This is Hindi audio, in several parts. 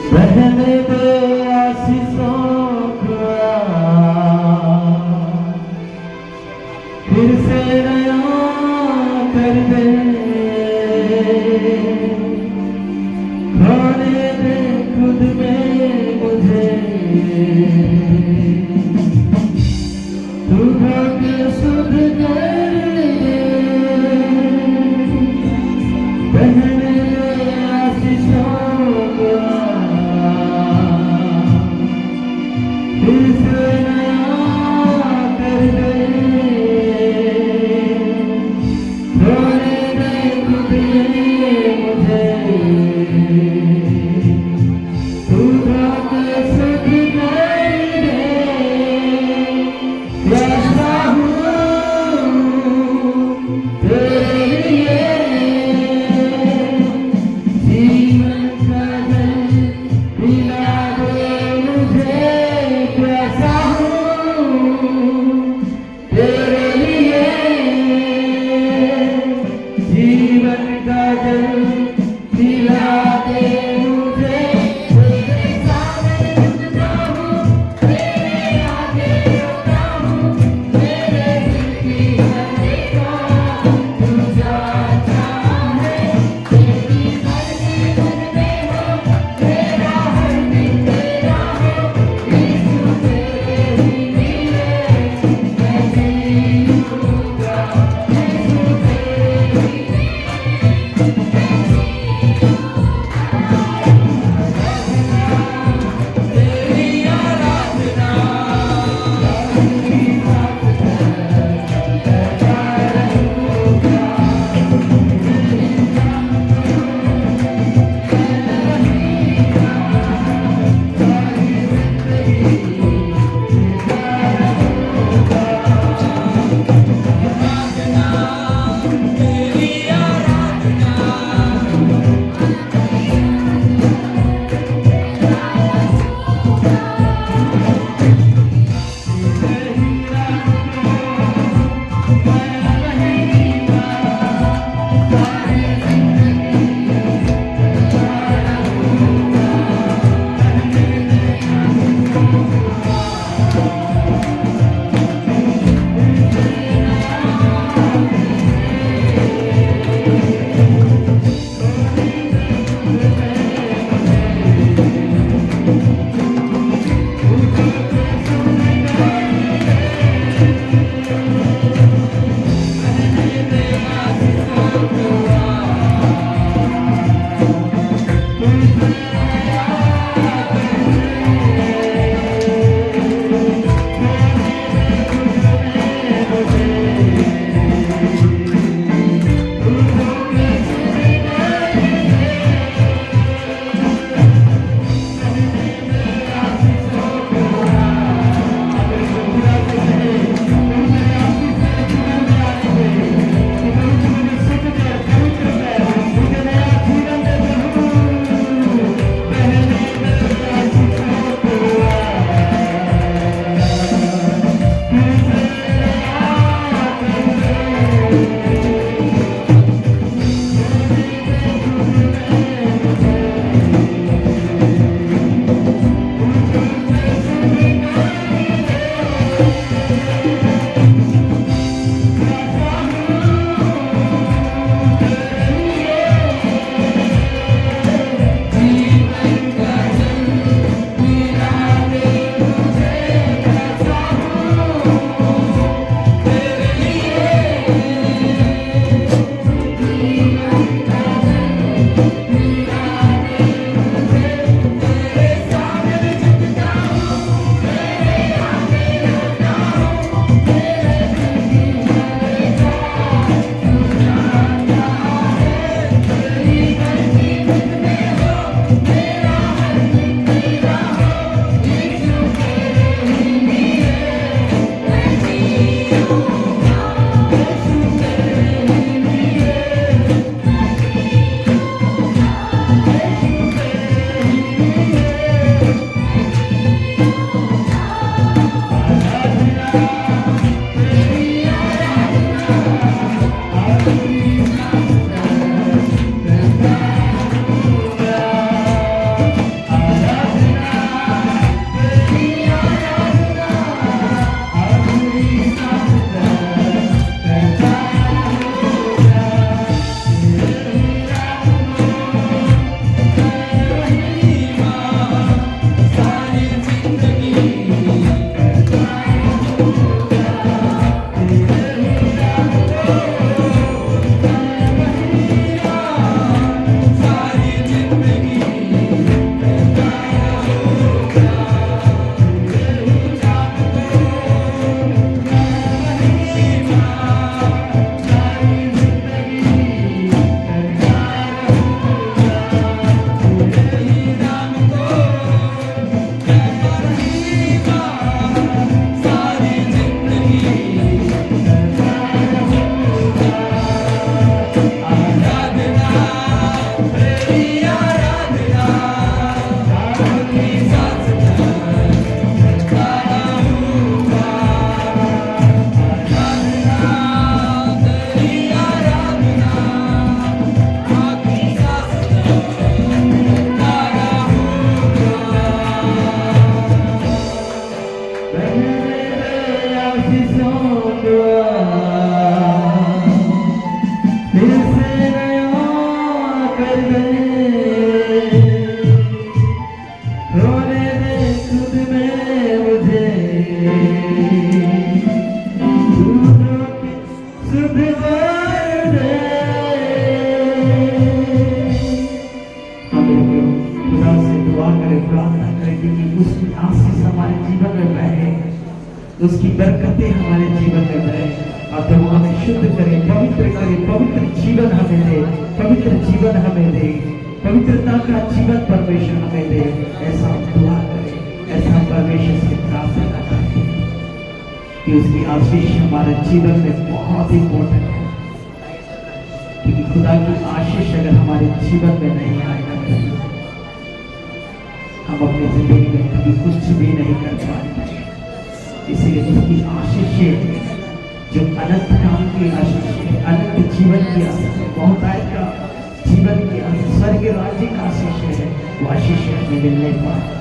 रहने दे आशीषों को फिर से नया कर दे, खोने दे खुद में मुझे, तू भाग्य शुद्ध कर ले। रहने दे आशीषों को फिर से नया कर दे, खोने दे खुद में मुझे, तू भाग्य शुद्ध कर दे। प्यासा हूँ तेरे लिए, जीवन का जल पिला दे मुझे। प्यासा हूँ तेरे लिए, जीवन का जल पिला दे मुझे। तेरे सामने झुकता हूँ, तेरे आगे रोता हूँ, मेरे दिल की धड़कन तू जाता है। तेरी हर में हो, तेरा हर दिन तेरा हो, यीशु तेरे ही लिए मैं जीऊँगा, यीशु तेरे ही तेरी आराधना भर दे। खुदा से दुआ करें, प्रार्थना करें कि उसकी आशीष हमारे जीवन में बहे, उसकी बरकतें हमारे जीवन में बहे और प्रभु हमें शुद्ध करे, पवित्र करे, पवित्र जीवन हमें दे, पवित्र जीवन हमें दे, पवित्रता का जीवन परमेश्वर हमें दे। ऐसा दुआ करें, ऐसा परमेश्वर से प्रार्थना करें कि उसकी आशीष हमारे जीवन में बहुत इंपॉर्टेंट है। क्योंकि खुदा की आशीष अगर हमारे जीवन में नहीं आएगा, हम अपनी जिंदगी में कभी कुछ भी नहीं कर पाएंगे। इसलिए उसकी आशीष जो अनंत काम की आशीष है, अनंत जीवन की आशीष है, बहुतायत का जीवन की आशीष, स्वर्ग राज्य का आशीष है, वो आशीष हमें मिलने पाए।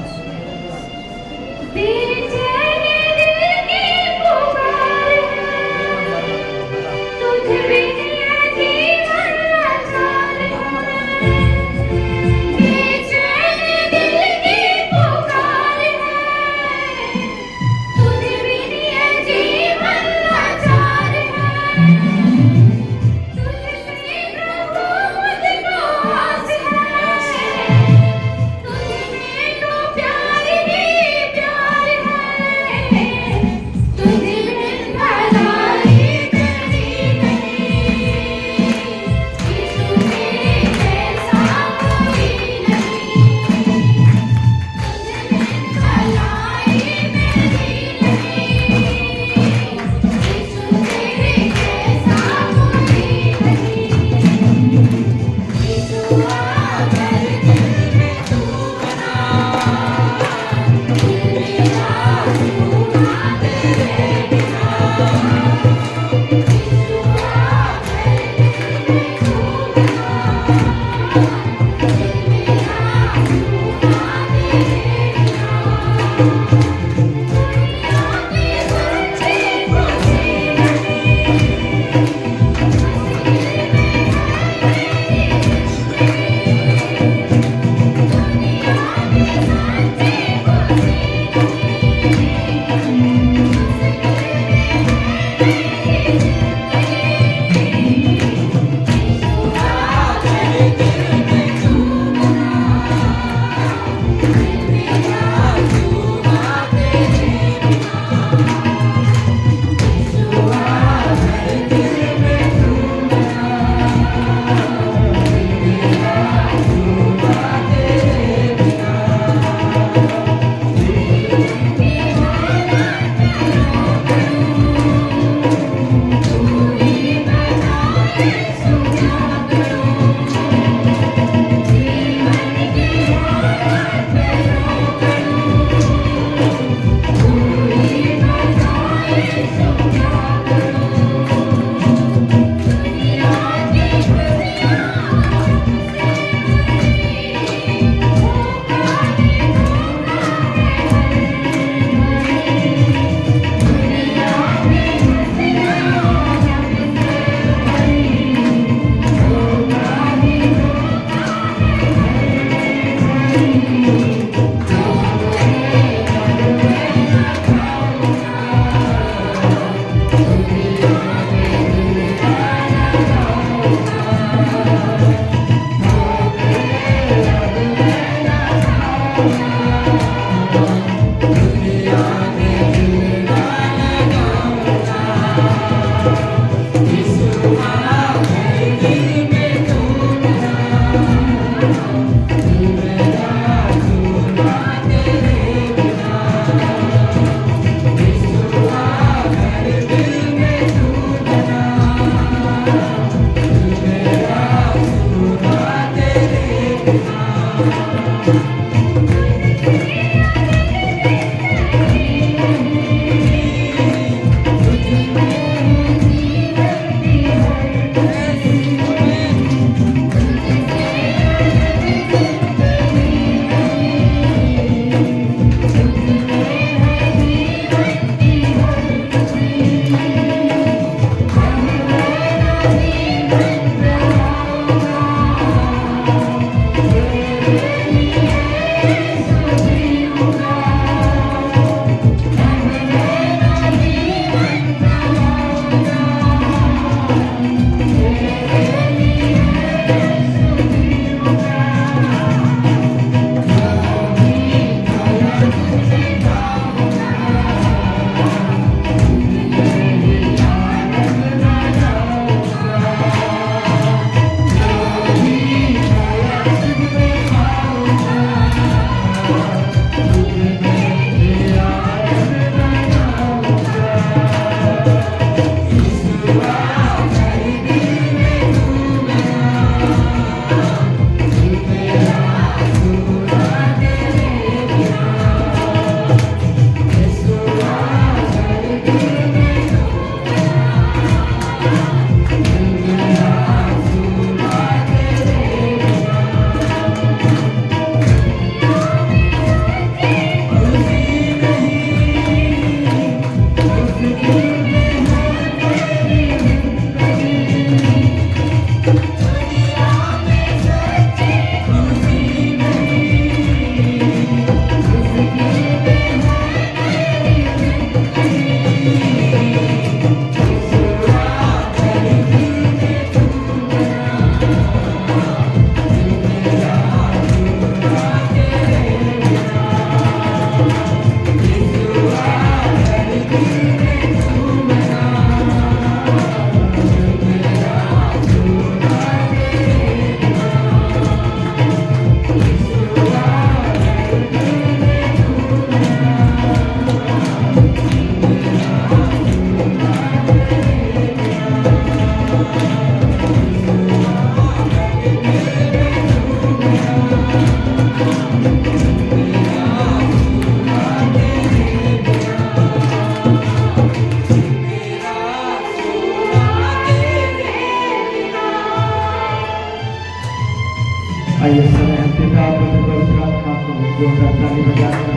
आइए समय हम पिता पुत्र पवित्र आत्मा को जोरदार ताली बजाकर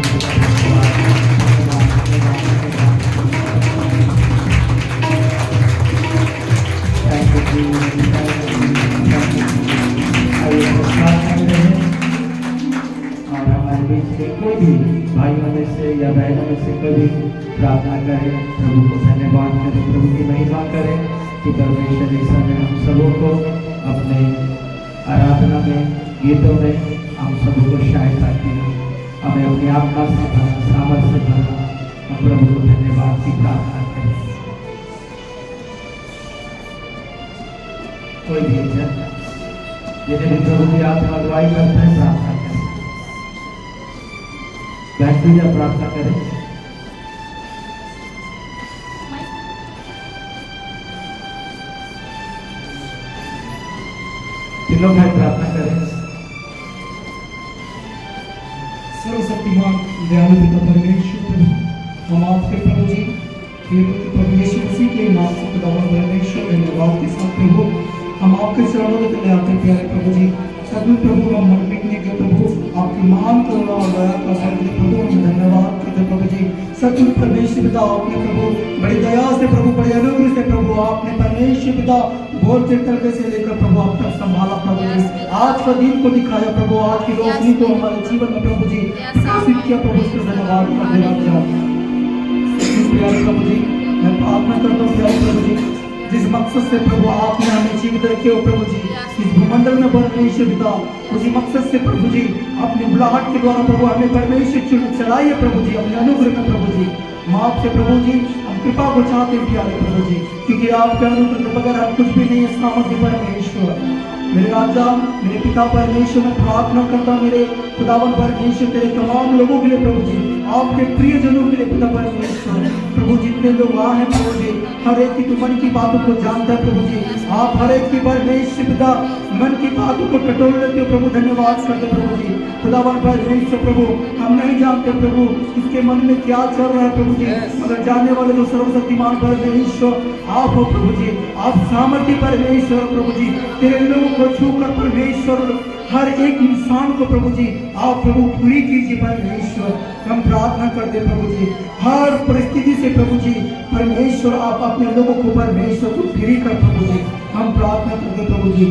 और हमारे बीच से कोई भी भाइयों में से या बहनों में से कोई भी प्रार्थना करे, प्रभु को धन्यवाद करे, प्रभु की महिमा करे कि परमेश्वर इस समय हम सबों को अपने आराधना में, गीतों में हम सबों को सहायता की, हमें अपनी आत्मा से भरा, सामर्थ्य से भरा। हम प्रभु को धन्यवाद की प्रार्थना करें। कोई भी जन जिन्हें भी प्रभु की आत्मा अगुवाई करते हैं प्रार्थना करें, बैठिए प्रार्थना करें। तीनों भाई प्रार्थना करें। सर्वशक्तिमान दयालु पिता परमेश्वर, हम आपके प्रभु जी प्रभु यीशु मसीह के नाम से खुदावन परमेश्वर धन्यवाद के साथ प्रभु हम आपके चरणों में चले आते प्यारे प्रभु जी। सभी प्रभु हम मन मिटने के प्रभु आपकी महान करुणा और दया का प्रभु हम धन्यवाद करते प्रभु जी। सत्य परमेश्वर पिता आपने प्रभु बड़ी दया से प्रभु बड़े अनुग्रह से प्रभु आपने परमेश्वर पिता बोलते तरीके से लेकर प्रभु आप तक संभाला प्रभु जी। आज का दिन को दिखाया प्रभु, आज की रोशनी को हमारे जीवन में प्रभु जी विकसित किया प्रभु, इसका धन्यवाद करते प्रभु जी। मैं प्रार्थना करता हूँ प्यारे प्रभु जी, जिस मकसद से प्रभु आपने हमें जीवित रखे हो प्रभु जी इस भूमंडल में परमेश्वर पिता, उसी मकसद से प्रभु जी अपनी बुलाहट के द्वारा प्रभु हमें परमेश्वर चढ़ाइए प्रभु जी अपने अनुग्रह में प्रभु जी। हम आपसे प्रभु जी हम कृपा को चाहते हैं प्यारे प्रभु जी, क्योंकि आपके अनुग्रह के बगैर हम कुछ भी नहीं है सामर्थ्य परमेश्वर। मेरे राजा मेरे पिता परमेश्वर में प्रार्थना करता हूँ मेरे खुदावन परमेश्वर तेरे तमाम लोगों के लिए प्रभु जी, आपके प्रियजनों के लिए पिता परमेश्वर प्रभु जितने लोग वहाँ हैं प्रभु जी, हर एक की मन की बातों को जानता है प्रभु जी। आप हर एक की परमेश्वर पिता मन की बातों को टटोल लेते हो प्रभु, धन्यवाद करते प्रभु जी। खुदावन परमेश्वर प्रभु हम नहीं जानते प्रभु इसके मन में क्या चल रहा है प्रभु जी, मगर जानने वाले जो सर्वशक्तिमान परमेश्वर आप हो प्रभु जी। आप सामर्थ्य परमेश्वर प्रभु जी, तेरे लोगों को छूकर परमेश्वर हर एक इंसान को प्रभु जी आप प्रभु पूरी कीजिए परमेश्वर। हम प्रार्थना करते प्रभु जी हर परिस्थिति से प्रभु जी परमेश्वर आप अपने लोगों को परमेश्वर को फ्री कर प्रभु जी। हम प्रार्थना करते प्रभु जी,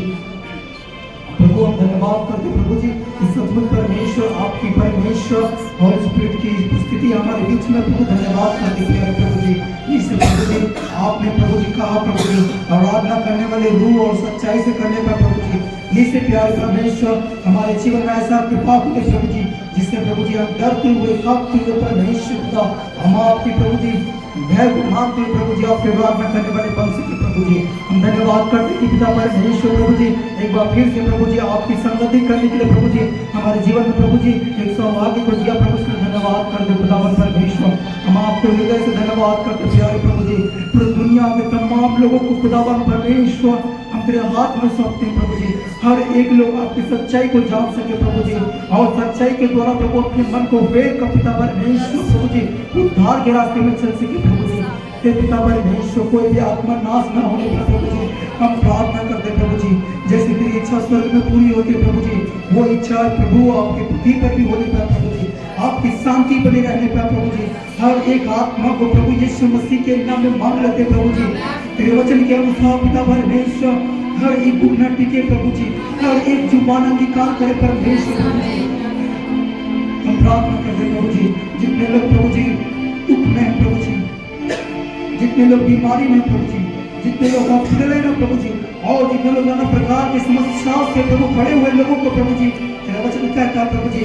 प्रभु हम धन्यवाद करते प्रभु जी इस अद्भुत परमेश्वर आपकी परमेश्वर और स्पिरिट की उपस्थिति हमारे बीच में प्रभु धन्यवाद करते प्यारे प्रभु जी। इस प्रभु जी आपने प्रभु जी कहा प्रभु जी आराधना करने वाले रूह और सच्चाई से करने पर प्रभु जी जिससे प्यारे परमेश्वर हमारे जीवन में ऐसा कृपा होते प्रभु जी, जिससे प्रभु जी हम डरते हुए कांपते हुए परमेश्वर पिता हम आपकी प्रभु जी भय को मानते हुए प्रभु जी आपके आराधना करने वाले बन सके प्रभु जी। हम धन्यवाद करते कि पिता परमेश्वर प्रभु जी एक बार फिर से प्रभु जी आपकी संगति करने के लिए प्रभु जी हमारे जीवन में प्रभु जी एक सौभाग्य को दिया प्रभु उसका धन्यवाद करते खुदावन परमेश्वर। हम आपके हृदय से धन्यवाद करते प्यारे प्रभु जी, पूरी दुनिया के तमाम लोगों को खुदावन परमेश्वर हम तेरे हाथ में सौंपते हैं प्रभु जी। हर एक लोग आपकी सच्चाई को जान सके प्रभु जी, और सच्चाई के द्वारा प्रभु अपने मन को वेद का पिता परमेश्वर प्रभु जी उद्धार के रास्ते में चल सके प्रभु जी। हे पिता परमेश्वर कोई भी आत्मा नाश न होने पर प्रभु जी हम प्रार्थना करते प्रभु जी, जैसे तेरी इच्छा स्वर्ग में पूरी होती है प्रभु जी वो इच्छा प्रभु आपकी पृथ्वी पर भी होने पर प्रभु जी, आपकी शांति बने रहने पर प्रभु जी। हर एक आत्मा को प्रभु यीशु मसीह के नाम में मांग लेते प्रभु जी, तेरे वचन के अनुसार पिता परमेश्वर हर एक गुना टिके प्रभु जी, हर एक जुबान अंगीकार करे परमेश्वर प्रभु जी। हम प्रार्थना करते प्रभु जी जितने लोग प्रभु जी दुख में है प्रभु जी, जितने लोग बीमारी में प्रभु जी, जितने लोग हॉस्पिटल में प्रभु जी, और जितने लोग नाना प्रकार की समस्याओं से प्रभु खड़े हुए लोगों को प्रभु जी तेरा वचन कहता है प्रभु जी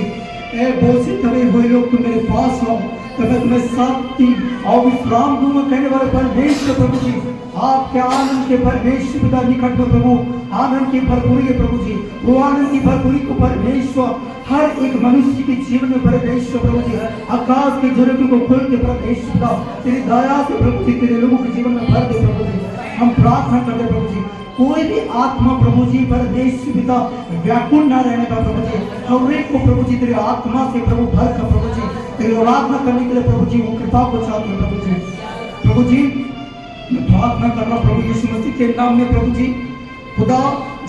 ए बोझ से दबे हुए लोग तुम मेरे पास हो तो मैं तुम्हें शांति और विश्राम दूंगा कहने वाले परमेश्वर प्रभु जी। आपके आनंद के परमेश्वर पिता निकट में प्रभु आनंद की भरपूरी है प्रभु जी, वो आनंद की भरपूरी को परमेश्वर हर एक मनुष्य के जीवन में परमेश्वर प्रभु जी आकाश के झरोखे को खोल के परमेश्वर तेरी दया से प्रभु जी तेरे लोगों के जीवन में भर दे प्रभु जी। हम प्रार्थना करते प्रभु जी कोई भी आत्मा प्रभु जी परमेश्वर पिता व्याकुल न रहने का प्रभु जी, हर एक को प्रभु जी तेरे आत्मा से प्रभु भर कर प्रभु जी तेरी आराधना करने के लिए प्रभु जी वो कृपा को चाहते हैं प्रभु जी। प्रभु जी मैं प्रार्थना कर रहा हूँ प्रभु यीशु मसीह के नाम में प्रभु जी खुदा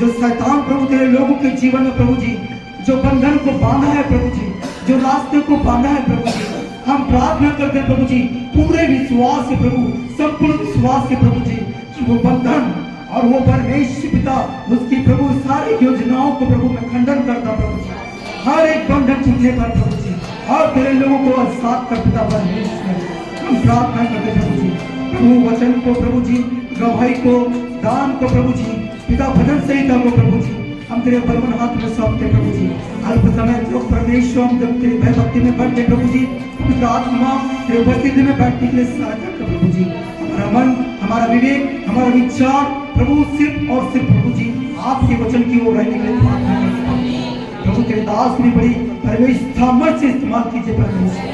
जो शैतान प्रभु तेरे लोगों के जीवन में प्रभु जी जो बंधन को बांधा है प्रभु जी, जो रास्ते को बांधा है प्रभु जी, हम प्रार्थना करते हैं प्रभु जी पूरे विश्वास से प्रभु, संपूर्ण विश्वास से प्रभु जी कि वो बंधन और वो परमेश्वर पिता उसकी प्रभु सारी योजनाओं को प्रभु मैं खंडन करता प्रभु जी, हर एक बंधन टूटने पर प्रभु जी, और तेरे लोगों को आजाद कर पिता परमेश्वर हम प्रार्थना करते प्रभु जी, प्रभु वचन को प्रभु जी, गवाही को, दान को प्रभु जी, पिता भजन संहिता को प्रभु जी हम तेरे बलवन हाथ में सौंपते प्रभु जी। अल्प समय जो परमेश्वर हम जब तेरे भय भक्ति में बढ़ते प्रभु जी, पवित्र आत्मा तेरे उपस्थिति में बैठने के लिए सहायता कर प्रभु जी। हमारा मन, हमारा विवेक, हमारा विचार प्रभु सिर्फ और सिर्फ प्रभु जी आपके वचन की ओर रहने के लिए प्रार्थना करते प्रभु। तेरे दास ने बड़ी परमेश्वर सामर्थ से इस्तेमाल कीजिए परमेश्वर,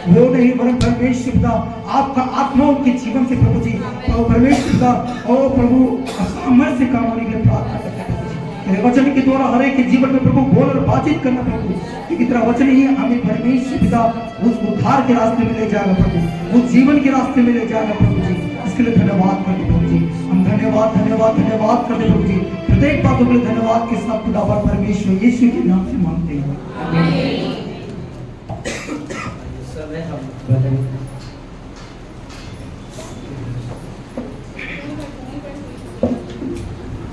वो नहीं वरन परमेश्वर पिता आपका आत्माओं के जीवन से प्रभु जी और परमेश्वर पिता और प्रभु सामर्थ से काम होने के लिए प्रार्थना करते हैं प्रभु जी। तेरे वचन के द्वारा हर एक के जीवन में प्रभु बोल और बातचीत करना प्रभु, क्योंकि तेरा वचन ही हमें परमेश्वर पिता उस उद्धार के रास्ते में ले जाएगा प्रभु, उस जीवन के रास्ते में ले जाएगा प्रभु जी। इसके लिए धन्यवाद करते प्रभु जी, हम धन्यवाद धन्यवाद धन्यवाद करते प्रभु जी। प्रत्येक बातों के लिए धन्यवाद के साथ खुदावर परमेश्वर यीशु के नाम से मांगते हैं।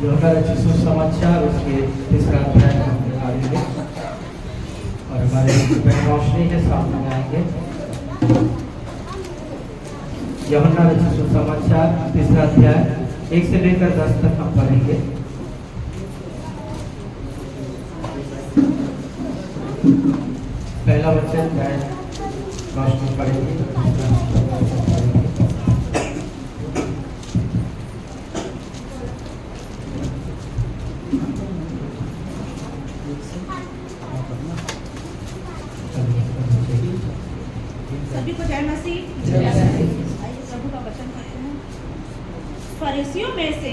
यूहन्ना रचित सुसमाचार उसके तीसरा अध्याय हम निकालेंगे और हमारे रोशनी के सामने आएंगे। यूहन्ना रचित सुसमाचार तीसरा अध्याय 1 से लेकर 10 तक हम पढ़ेंगे। पहला वचन रोशनी पढ़ेंगे। सभी को जय मसीह। आइए प्रभु का वचन पढ़ते हैं। फरीसियों में से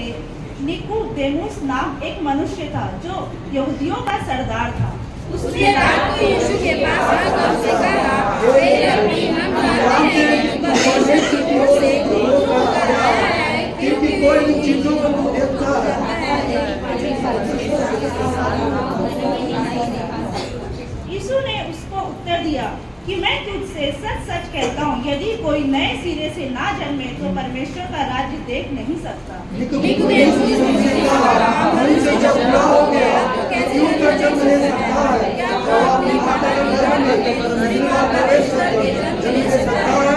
निकोदेमुस नाम एक मनुष्य था जो यहूदियों का सरदार था। उसने रात को यीशु के पास आकर उससे कहा, हे रब्बी, हम जानते हैं कि तू परमेश्वर की ओर से कर रहा है, क्योंकि कोई इन चीजों को देखता है। यीशु ने उसको उत्तर दिया कि मैं तुझसे सच सच कहता हूँ, यदि कोई नए सिरे से ना जन्मे तो परमेश्वर का राज्य देख नहीं सकता। निकोदेमुस उससे कहा, मनुष्य जब बूढ़ा हो गया तो कैसे जन्म ले सकता है? क्या अपनी माता के गर्भ में परमेश्वर का प्रवेश करके जन्म ले सकता है?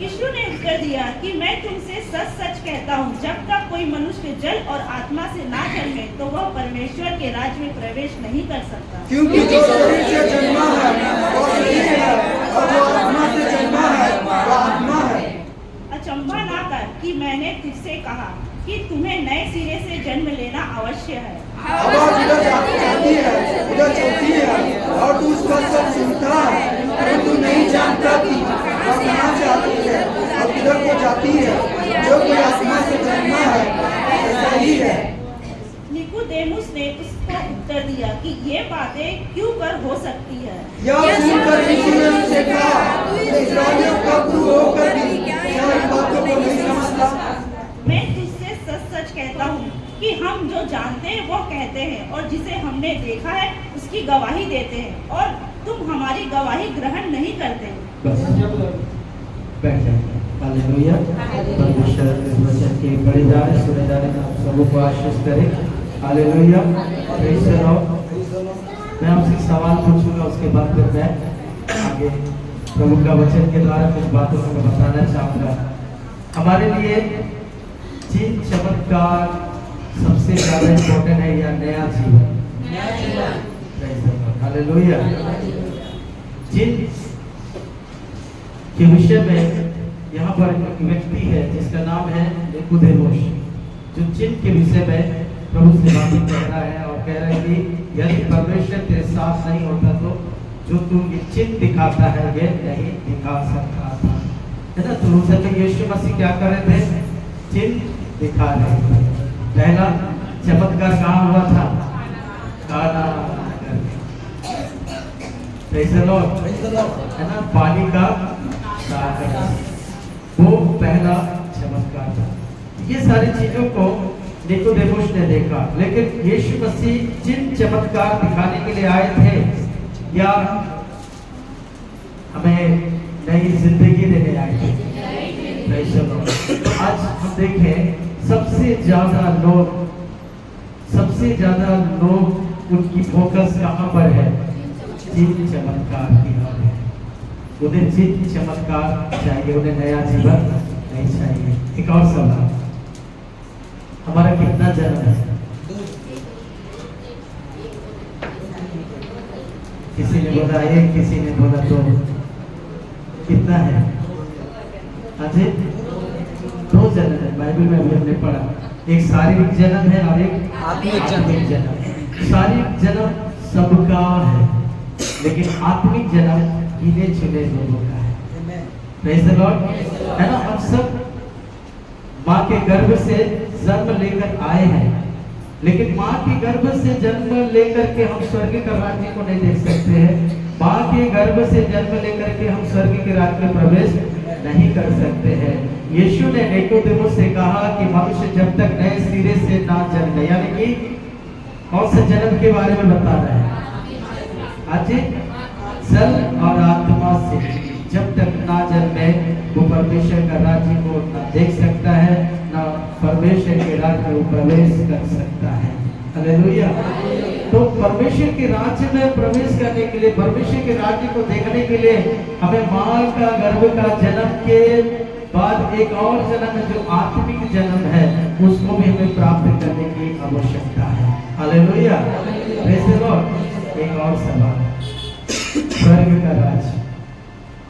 यीशु ने उत्तर दिया कि मैं तुमसे सच सच कहता हूँ, जब तक कोई मनुष्य जल और आत्मा से ना जन्मे तो वह परमेश्वर के राज्य में प्रवेश नहीं कर सकता। क्योंकि जो शरीर से जन्मा है वो शरीर है, और जो आत्मा से जन्मा है वो आत्मा है। अचंभा ना कर कि मैंने तुझसे कहा कि तुम्हें नए सिरे से जन्म लेना अवश्य है। हवा जिधर जाती है उधर चलती है, और तू उसका सब सुनता है, परंतु नहीं जानता कि वह कहाँ से आती है और किधर को जाती है। जो कोई आत्मा से जन्मा है ऐसा ही है। निकोदेमुस ने उसको उत्तर दिया कि ये बातें क्यों कर हो सकती है। यह सुनकर यीशु ने उससे कहा, तू इस्राएलियों का गुरु होकर भी क्या इन बातों को नहीं समझता? मैं तुझसे सच सच कहता हूँ कि हम जो जानते हैं वो कहते हैं, और जिसे हमने देखा है उसकी गवाही देते हैं, और तुम हमारी गवाही ग्रहण नहीं करते। बैठ जाए। हालेलुया। परमेश्वर इस वचन के पढ़े जाए, सुने जाने का आप सबों को आशीष करे। हालेलुया। Praise the Lord. मैं आपसे सवाल पूछूंगा, उसके बाद फिर मैं आगे प्रभु का वचन के द्वारा कुछ बातों को बताना चाहूँगा। हमारे लिए जिन चमत्कार सबसे ज़्यादा इम्पोर्टेंट है या नया जीवन, हालेलुया, जिन के विषय में यहाँ पर एक व्यक्ति है जिसका नाम है निकोदेमुस, जो चिन्ह के विषय में प्रभु से बातें कह रहा है और कह रहा है कि यदि परमेश्वर तेरे साथ नहीं होता तो जो तुम ये चिन्ह दिखाता है ये नहीं दिखा सकता था, है ना। तो उस समय यीशु मसीह क्या कर रहे थे? चिन्ह दिखा रहे थे। पहला चमत्कार कहाँ हुआ था? काना, प्रेज़ द लॉर्ड, है ना, पानी का सागर, वो पहला चमत्कार था। ये सारी चीजों को निकोदेमुस ने देखा, लेकिन यीशु मसीह जिन चमत्कार दिखाने के लिए आए थे या हमें नई जिंदगी देने आए थे। आज हम देखें सबसे ज्यादा लोग उनकी फोकस कहाँ पर है? जिन चमत्कार की ओर है। उन्हें जिन चमत्कार चाहिए, उन्हें नया जीवन नहीं चाहिए। एक और सवाल, हमारा कितना जन्म है? किसी ने बोला एक, किसी ने बोला दो। कितना है? अजय 2 जन्म है। बाइबल में अभी हमने पढ़ा, एक शारीरिक जन्म है और एक आत्मिक जन्म। शारीरिक जन्म सबका है, लेकिन आत्मिक जन्म गिने चुने लोगों का है। Praise the Lord. है ना, हम सब माँ के गर्भ से जन्म लेकर आए हैं, लेकिन माँ के गर्भ से जन्म लेकर के हम स्वर्ग का राज्य को नहीं देख सकते हैं। माँ के गर्भ से जन्म लेकर के हम स्वर्ग के राज्य में प्रवेश नहीं कर सकते हैं। यीशु ने निकोदेमुस से कहा कि मनुष्य जब तक नए सिरे से ना जन्मे, यानी कि कौन से जन्म के बारे में बता रहे हैं? आज जल और आत्मा से जब तक ना जन्मे वो परमेश्वर का राज्य को ना देख सकता है, ना परमेश्वर के राज्य में वो प्रवेश कर सकता है। हालेलुया। तो परमेश्वर के राज्य में प्रवेश करने के लिए, परमेश्वर के राज्य को देखने के लिए हमें माँ का गर्भ का जन्म के बाद एक और जन्म है जो आत्मिक जन्म है, उसको भी हमें प्राप्त करने की आवश्यकता है। हालेलुया। Praise the Lord. एक और सवाल, स्वर्ग का राज्य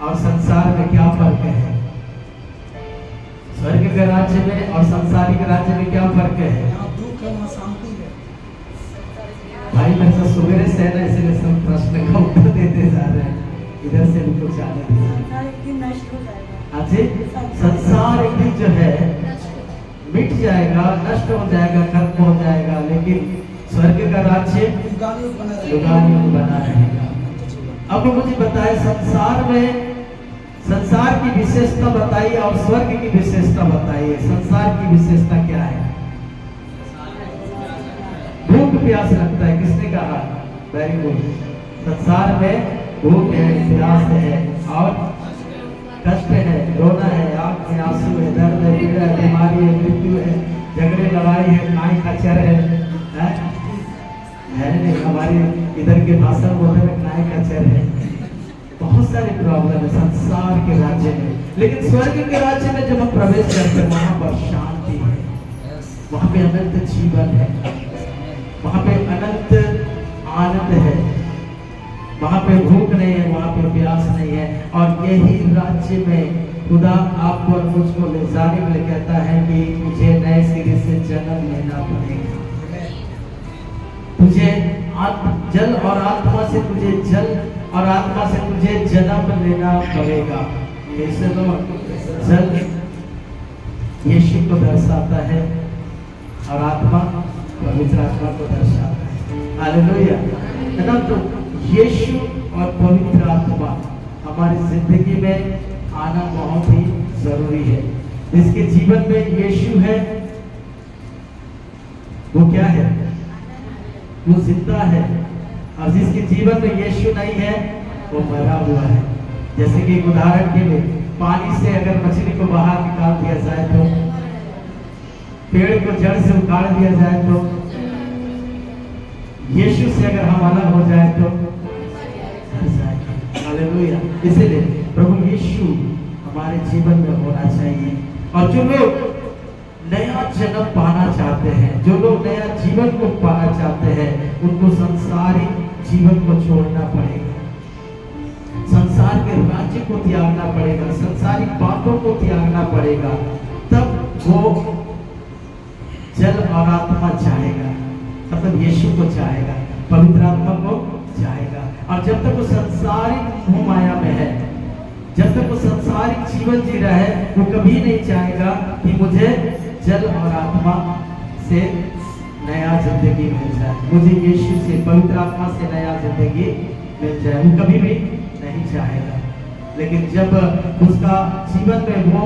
और संसार में क्या फर्क है? स्वर्ग के राज्य में और संसारिक राज्य में क्या फर्क है? भाई मेरे साथ सुबह से है ना, इसलिए सब प्रश्न का उत्तर देते जा रहे हैं। इधर से भी कुछ आने दीजिए। संसार एक दिन जो है मिट जाएगा, नष्ट हो जाएगा, खत्म हो जाएगा, लेकिन स्वर्ग का राज्य युगानुयुग बना रहेगा। अब मुझे बताए, संसार की विशेषता बताइए और स्वर्ग की विशेषता बताइए। संसार की विशेषता क्या है? भूख प्यास लगता है, किसने कहा? Very good. संसार में भूख है, प्यास है और कष्ट है, रोना है, आंख में आंसू है, दर्द है, पीड़ा है, बीमारी है, मृत्यु है, झगड़े लड़ाई है, नाई खच्चर है नहीं, हमारी इधर के भाषा बोलते में नाई खच्चर है। बहुत सारे प्रॉब्लम है संसार के राज्य में, लेकिन स्वर्ग के राज्य में जब हम प्रवेश करते हैं वहां पर शांति है, वहां पे अनंत जीवन है, वहां पे अनंत आनंद है, वहां पे भूख नहीं है, वहां पे प्यास नहीं है। और यही राज्य में खुदा आपको और मुझको ले जाने के लिए कहता है कि तुझे नए सिरे से जन्म लेना पड़ेगा। तुझे जल और आत्मा से तुझे जल और आत्मा से तुझे जन्म लेना पड़ेगा। कैसे? तो जल यीशु को दर्शाता है और आत्मा पवित्र आत्मा को दर्शाता है। हालेलुया। है ना? तो यीशु और पवित्र आत्मा हमारी जिंदगी में आना बहुत ही जरूरी है। जिसके जीवन में यीशु है वो क्या है? वो जिंदा है। और जिसके जीवन में यीशु नहीं है वो मरा हुआ है। जैसे कि एक उदाहरण के लिए, पानी से अगर मछली को बाहर निकाल दिया जाए तो, पेड़ को जड़ से उखाड़ दिया जाए तो, यीशु से अगर हम अलग हो जाए तो हालेलुया। इसलिए प्रभु यीशु हमारे जीवन में होना चाहिए। और जो लोग नया जन्म पाना चाहते हैं, जो लोग नया जीवन को पाना चाहते हैं, उनको संसारिक जीवन को छोड़ना पड़ेगा, संसार के राज्य को त्यागना पड़ेगा, संसारिक बातों को त्यागना पड़ेगा। तब वो जल और आत्मा चाहेगा, मतलब यीशु को चाहेगा, पवित्र आत्मा को चाहेगा। और जब तक वो संसारिक मोह माया में है, जब तक वो संसारिक जीवन जी रहा है, वो कभी नहीं चाहेगा कि मुझे जल और आत्मा से नया जिंदगी मिल जाए, मुझे यीशु से पवित्र आत्मा से नया जिंदगी मिल जाए। वो कभी भी नहीं चाहेगा। लेकिन जब उसका जीवन में वो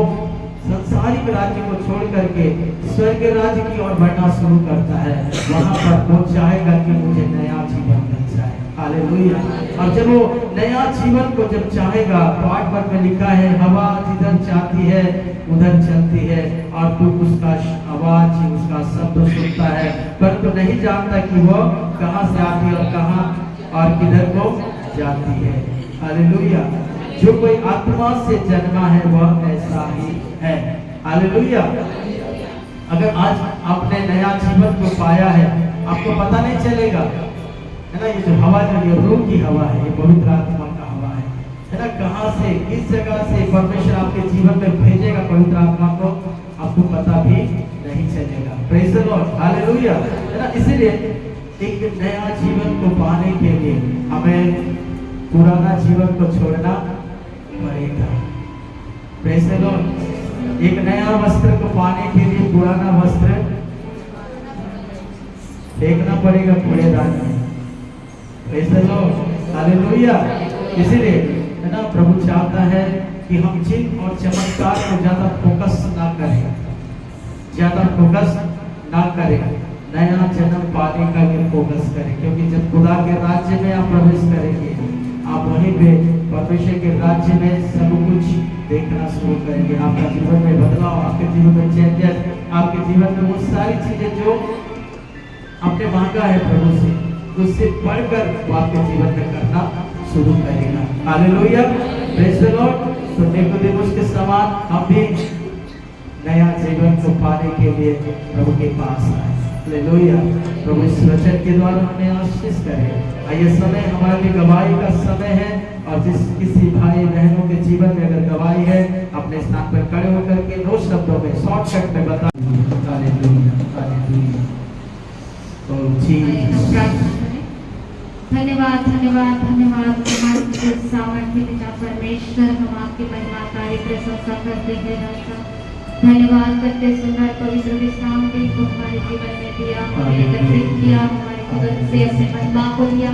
संसारिक राज्य को छोड़ करके स्वर्ग राज्य की ओर बढ़ना शुरू करता है, वहां पर वो चाहेगा कि मुझे नया जीवन मिल जाए। हालेलुया। और जब वो नया जीवन को जब चाहेगा, तो 8 पद में लिखा है, हवा जिधर चाहती है उधर चलती है और तू उसका आवाज, उसका शब्द सुनता है, परंतु नहीं जानता कि वो कहां से आती है और कहां और किधर को जाती है। हालेलुया। जो कोई आत्मा से जन्मा है वह ऐसा ही है। हालेलुया। अगर आज आपने नया जीवन को पाया है, आपको पता नहीं चलेगा, है ना, ये जो हवा जो ये रूह की हवा है, ये पवित्र आत्मा का हवा है ना, कहां से किस जगह से परमेश्वर आपके जीवन में भेजेगा पवित्र आत्मा को, आपको पता भी नहीं चलेगा। Praise the Lord. हालेलुया। है ना, इसीलिए एक नया जीवन को पाने के लिए हमें पुराना जीवन को छोड़ना पड़ेगा। Praise the Lord. एक नया वस्त्र को पाने के लिए पुराना वस्त्र फेंकना पड़ेगा कूड़ेदान में। Praise the Lord. हालेलुया। इसीलिए है ना, प्रभु चाहता है कि हम चिन्ह और चमत्कार को ज्यादा फोकस ना करें, ज्यादा फोकस ना करें, नया जन्म पाने का भी फोकस करें, क्योंकि जब खुदा के राज्य में आप प्रवेश करेंगे, आप वहीं पे परमेश्वर के राज्य में सब कुछ देखना शुरू करेंगे। आपका जीवन में बदलाव, आपके जीवन में चेंजेस, आपके जीवन में वो सारी चीजें जो आपने मांगा है प्रभु से, उससे बढ़कर वो आपके जीवन में करना शुरू करेगा। हालेलुया। Praise the Lord. तो निकोदेमुस के समान हम भी नया जीवन को पाने के लिए प्रभु के पास आए। हालेलुया। प्रभु इस वचन के द्वारा हमें आशीष करे। आइए, समय हमारे लिए गवाही का समय है, और जिस किसी भाई बहनों के जीवन में अगर गवाही है, अपने स्थान पर खड़े होकर के 2 शब्दों में शॉर्टकट में बता। हालेलुया। हालेलुया। तो जी धन्यवाद धन्यवाद धन्यवाद हमारे सामर्थ्य पिता परमेश्वर, हम आपकी महिमा कार्य प्रशंसा करते हैं राजा। धन्यवाद करते सुंदर पवित्र विश्राम दिन को हमारे जीवन में दिया, हमें एकत्रित किया, हमारे जीवन से अपने महिमा को दिया।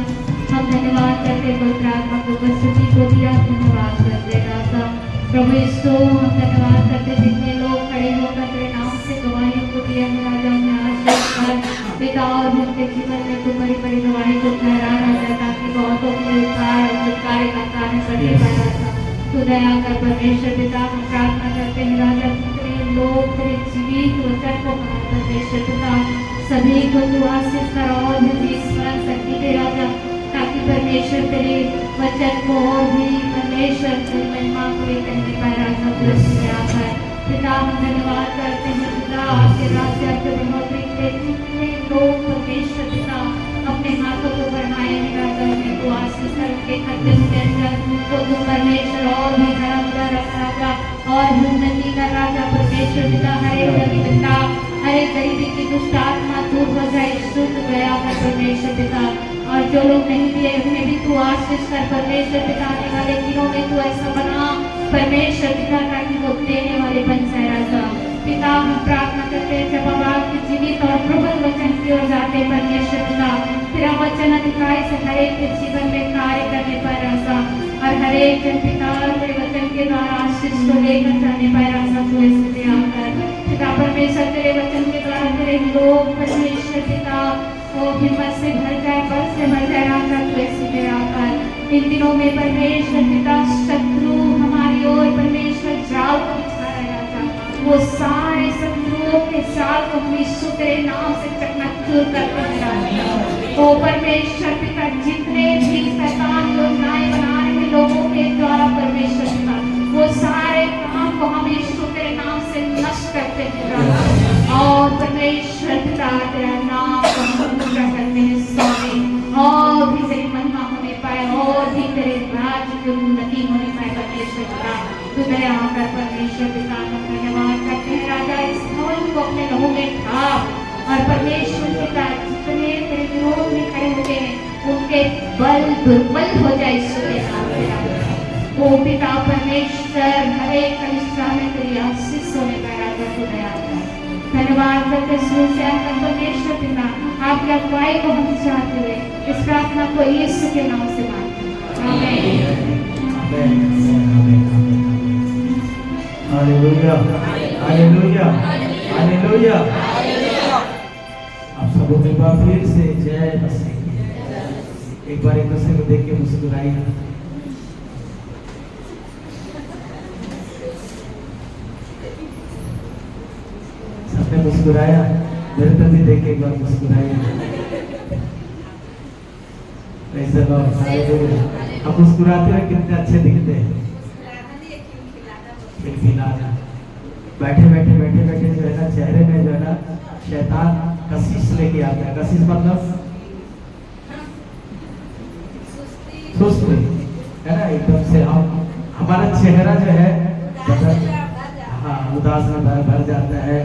हम धन्यवाद करते पवित्र आत्मा की उपस्थिति को दिया। धन्यवाद करते राजा प्रभु यीशु। हम धन्यवाद करते जितने लोग खड़े होकर तेरे नाम से गवाहियों को दिया है राजा, उन्हें आशीष कर पिता, और उनके जीवन में तू बड़ी बड़ी गवाही को ठहरा राजा, ताकि बहुतों के उद्धार और छुटकारे का कारण बने राजा। तू दया कर परमेश्वर पिता। हम प्रार्थना करते हैं राजा, तेरे लोग तेरे जीवित वचन को परमेश्वर पिता सभी को तू आशीष कर और भी स्मरण शक्ति दे राजा, ताकि परमेश्वर तेरे वचन को और भी परमेश्वर तेरी महिमा को कहने पाए राजा। पिता हम धन्यवाद करते हैं पिता, आपके राज्य आपके बढ़ोतरी के जितने लोग परमेश्वर पिता अपने हाथों को बढ़ाए हैं राजा, उन्हें तो आशीष कर उनके खर्चे के अंदर तो तुम परमेश्वर और भी धर्म कर राजा, और भी उन्नति कर राजा परमेश्वर पिता। हरे पिता, हरे गरीबी की दुष्ट आत्मा दूर हो जाए, शुद्ध गया कर परमेश्वर पिता, और जो लोग नहीं दिए उन्हें भी तू आशीष कर परमेश्वर पिता। आने वाले दिनों में तू ऐसा बना परमेश्वर पिता, ताकि वो देने वाले बन जाए राजा। पिता हम प्रार्थना करते हैं, जब हम आपके जीवित और प्रबल वचन की ओर जाते हैं परमेश्वर पिता, तेरा वचन अधिकाई से हर एक के जीवन में कार्य करने पर राजा, और हर एक जन पिता तेरे वचन के द्वारा आशीष को लेकर जाने पर राजा, तू ऐसे दया कर पिता परमेश्वर। तेरे वचन के द्वारा तेरे लोग परमेश्वर पिता वो हिम्मत से भर जाए, बल से भर जाए राजा, तू ऐसे दया कर। इन दिनों में परमेश्वर पिता शत्रु हमारी ओर परमेश्वर जाल को बिछा रहा है राजा, वो सारे शत्रुओं के जाल को हम यीशु तेरे नाम से चकनाचूर करते हैं राजा। ओ परमेश्वर पिता, जितने भी शैतान योजनाएं बना रहे लोगों के द्वारा परमेश्वर पिता, वो सारे काम को हम यीशु तेरे नाम से नष्ट करते हैं राजा, और परमेश्वर पिता तेरा नाम को हम पूजा करते हैं स्वामी, और भी तेरी महिमा होने पाए, और भी तेरे राज्य की उन्नति होने पाए परमेश्वर पिता। तू दया कर परमेश्वर पिता। हम धन्यवाद करते हैं राजा, इस भवन को अपने लहू में ढाप, और परमेश्वर पिता जितने तेरे विरोध में खड़े होते हैं उनके बल दुर्बल हो जाए यीशु के नाम से। ओ पिता परमेश्वर, हर एक कलिसिया में तेरी आशीष होने का राजा, तू दया कर। धन्यवाद करते शुरू से अंत तक परमेश्वर पिता, आपकी अगुवाई को हम चाहते हुए इस प्रार्थना को यीशु के नाम से मांगते हैं, आमीन। हालेलुया। Hallelujah, hallelujah. आप सबों के बाद फिर से जय मसीह। एक बार एक दूसरे को देख के मुस्कुराइए। सबने मुस्कुराया, मेरे तरफ भी देख के एक बार मुस्कुराइए। Praise the Lord, hallelujah. आप मुस्कुराते हुए कितने अच्छे दिखते हैं। खिलखिलाना। बैठे बैठे जो है ना, चेहरे में जो है ना शैतान कशिश लेके आता है। कशिश मतलब सुस्ती, है ना, एकदम से हमारा चेहरा जो है हाँ उदास में भर जाता है।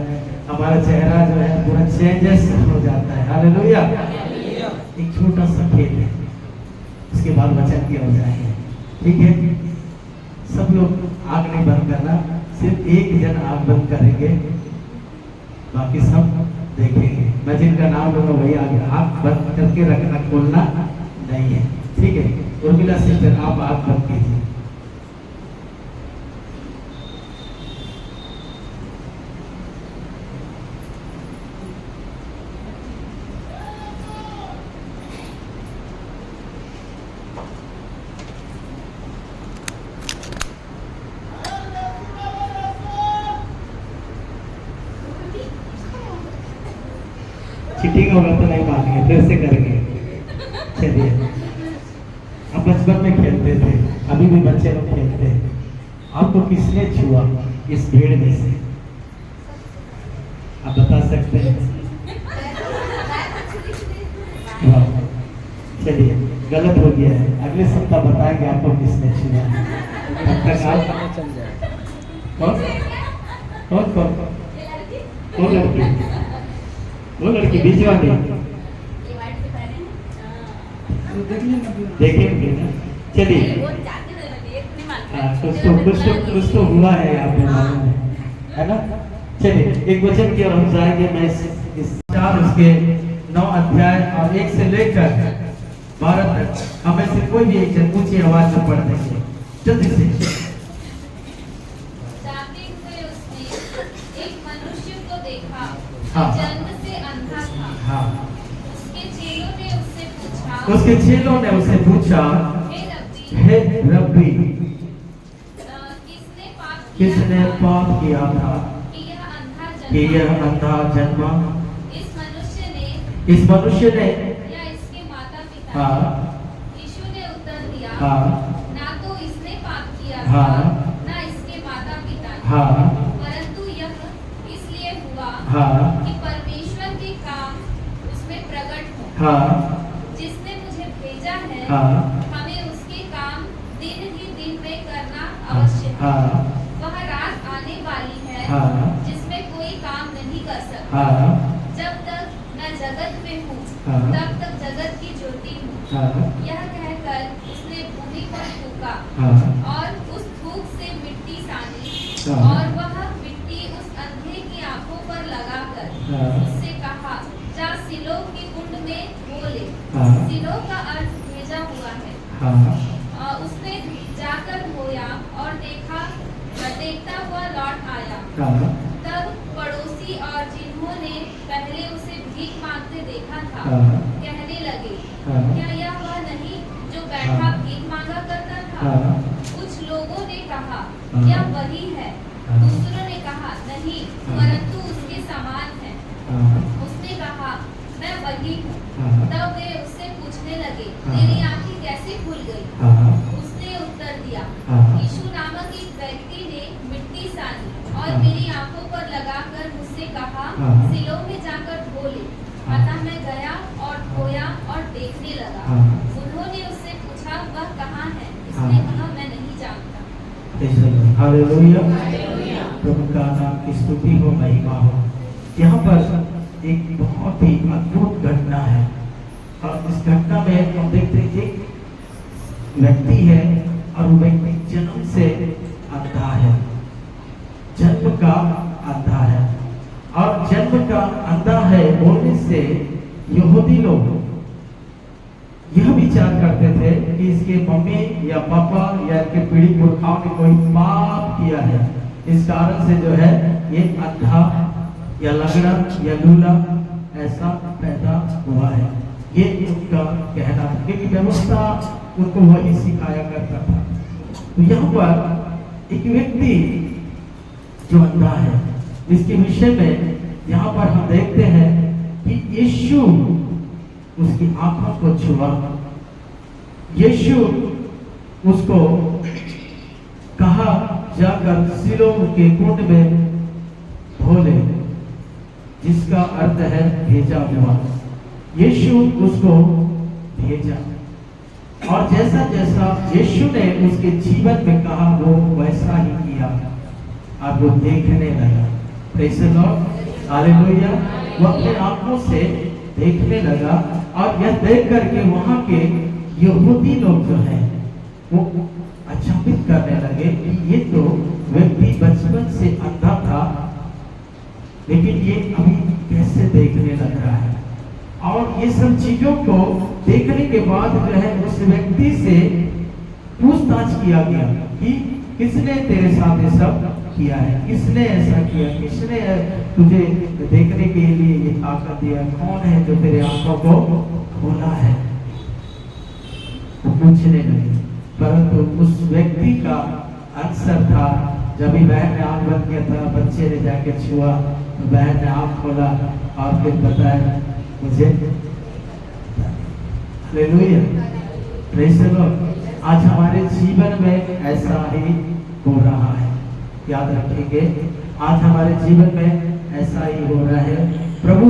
हमारा चेहरा जो है पूरा चेंजेस हो जाता है। हालेलुया। एक छोटा सा खेल है, उसके बाद वचन किया हो जाएगा। ठीक है, सब लोग आग नहीं बंद करना, सिर्फ एक जन आग बंद करेंगे, बाकी सब देखेंगे। मैं जिनका नाम लूंगा वही आगे आग बंद करके रखना, खोलना नहीं है। ठीक है, उर्मिला सिस्टर आप आग बंद कीजिए। चीटिंग होगा तो नहीं मानेंगे, फिर से करेंगे। चलिए, अब बचपन में खेलते थे, अभी भी बच्चे लोग खेलते हैं। आपको किसने छुआ इस भीड़ में से? आप बता सकते हैं? वाह, चलिए गलत हो गया है, अगले सप्ताह बताएंगे आपको किसने छुआ। तब तक आप कौन कौन कौन कौन लड़की? वो लड़की बीच वाली देखेंगे ना। चलिए, कुछ तो हुआ है यहाँ पे, मालूम है ना। चलिए, एक वचन की ओर हम जाएंगे। मैं इस 4 उसके 9 अध्याय और 1 से लेकर 12 तक हमें से कोई भी एक जन ऊंची आवाज में पढ़ देंगे जल्दी से। जाते हुए उसने एक मनुष्य को देखा, हाँ। जन्म से अंधा था। हाँ, उसके चेलों ने उससे पूछा, उसके चेलों ने उसे पूछा, हे रब्बी, हे रब्बी, किसने पाप किसने पाप किया किया था कि कि यह अंधा जन्मा? इस मनुष्य ने इस मनुष्य ने या इसके माता पिता? हाँ यीशु ने उत्तर दिया, हाँ ना तो इसने पाप किया हाँ। था, ना इसके माता पिता ने, हाँ परंतु यह इसलिए हुआ हाँ कि परमेश्वर के काम उसमें प्रकट हो। हाँ जिसने मुझे भेजा है, हाँ हमें उसके काम दिन ही दिन में करना आवश्यक है। हाँ वह रात आने वाली है हाँ जिसमें कोई काम नहीं कर सकता। हाँ जब तक मैं जगत में हूँ, हाँ। तब तक जगत की ज्योति हूँ। हाँ यह कहकर उसने भूमि पर थूका हाँ और उस थूक से मिट्टी सानी, हाँ। और वह मिट्टी उस अंधे की आंखों पर लगाकर हाँ। उससे कहा, जा सिलो की कुंड में धो ले। हाँ। सिलो का अर्थ भेजा हुआ है। हाँ उसने जाकर धोया और देखता हुआ लौट आया। हाँ तब पड़ोसी और जिन्होंने पहले उसे भीख मांगते देखा था, हाँ। कहने लगे, हाँ। क्या यह वह नहीं जो बैठा हाँ। भीख मांगा करता था? हाँ। कुछ लोगों ने कहा, हाँ। यह वही है। हाँ। दूसरों ने कहा, नहीं, हाँ। परंतु उसके समान है। हाँ उसने कहा, मैं वही हूँ। हाँ। तब वे उससे पूछने लगे, हाँ। तेरी आंखें कैसे खुल गई? हाँ उसने उत्तर दिया, हाँ। यीशु नामक एक व्यक्ति ने मिट्टी सानी और हाँ। मेरी आंखों पर लगाकर मुझसे कहा, हाँ। सिलो में जाकर धो ले। हाँ। अतः मैं गया और धोया और देखने लगा। हाँ। उन्होंने उससे पूछा, वह कहाँ है? हाँ। उसने कहा, मैं नहीं जानता। हालेलुया, प्रभु का नाम की स्तुति हो, महिमा हो। यहाँ पर एक बहुत ही अद्भुत घटना है, और इस घटना में हम देखते हैं एक व्यक्ति है और वो व्यक्ति जन्म से अंधा है, जन्म का अंधा है। और जन्म का अंधा है बोलने से यहूदी लोग यह विचार करते थे कि इसके मम्मी या पापा या इनके पीढ़ी पुरखाओं ने कोई पाप किया है, इस कारण से जो है ये अंधा या लंगड़ा या लूला ऐसा पैदा हुआ है। ये उनका कहना था, क्योंकि व्यवस्था उनको वही सिखाया करता था। तो यहाँ पर एक व्यक्ति जो अंधा है, इसके विषय में यहाँ पर हम देखते हैं कि यीशु उसकी आंखों को छुआ, यीशु उसको कहा जाकर सिलोम के कुंड में धो ले, जिसका अर्थ है भेजा हुआ। यीशु उसको भेजा और जैसा जैसा यीशु ने उसके जीवन में कहा वो वैसा ही किया और वो देखने लगा। Praise the Lord, hallelujah. वो अपने आंखों से देखने लगा और यह देख करके वहां के यहूदी लोग जो है वो अचंभित करने लगे कि ये तो व्यक्ति बचपन से अंधा था, लेकिन ये अभी कैसे देखने लग रहा है। और ये सब चीजों को देखने के बाद जो है उस व्यक्ति से पूछताछ किया गया कि किसने तेरे साथ ये सब किया है, किसने ऐसा किया, किसने तुझे देखने के लिए ये ताकत दिया, कौन है जो तेरे आंखों को खोला है। वो पूछने लगे, परंतु उस व्यक्ति का आंसर था, जब भी बहन ने आंख बंद किया था, बच्चे ने जाके छुआ तो बहन ने आंख खोला और फिर बताया मुझे। Hallelujah, praise the Lord. आज हमारे जीवन में ऐसा ही हो रहा है, याद रखेंगे, आज हमारे जीवन में ऐसा ही हो रहा है। प्रभु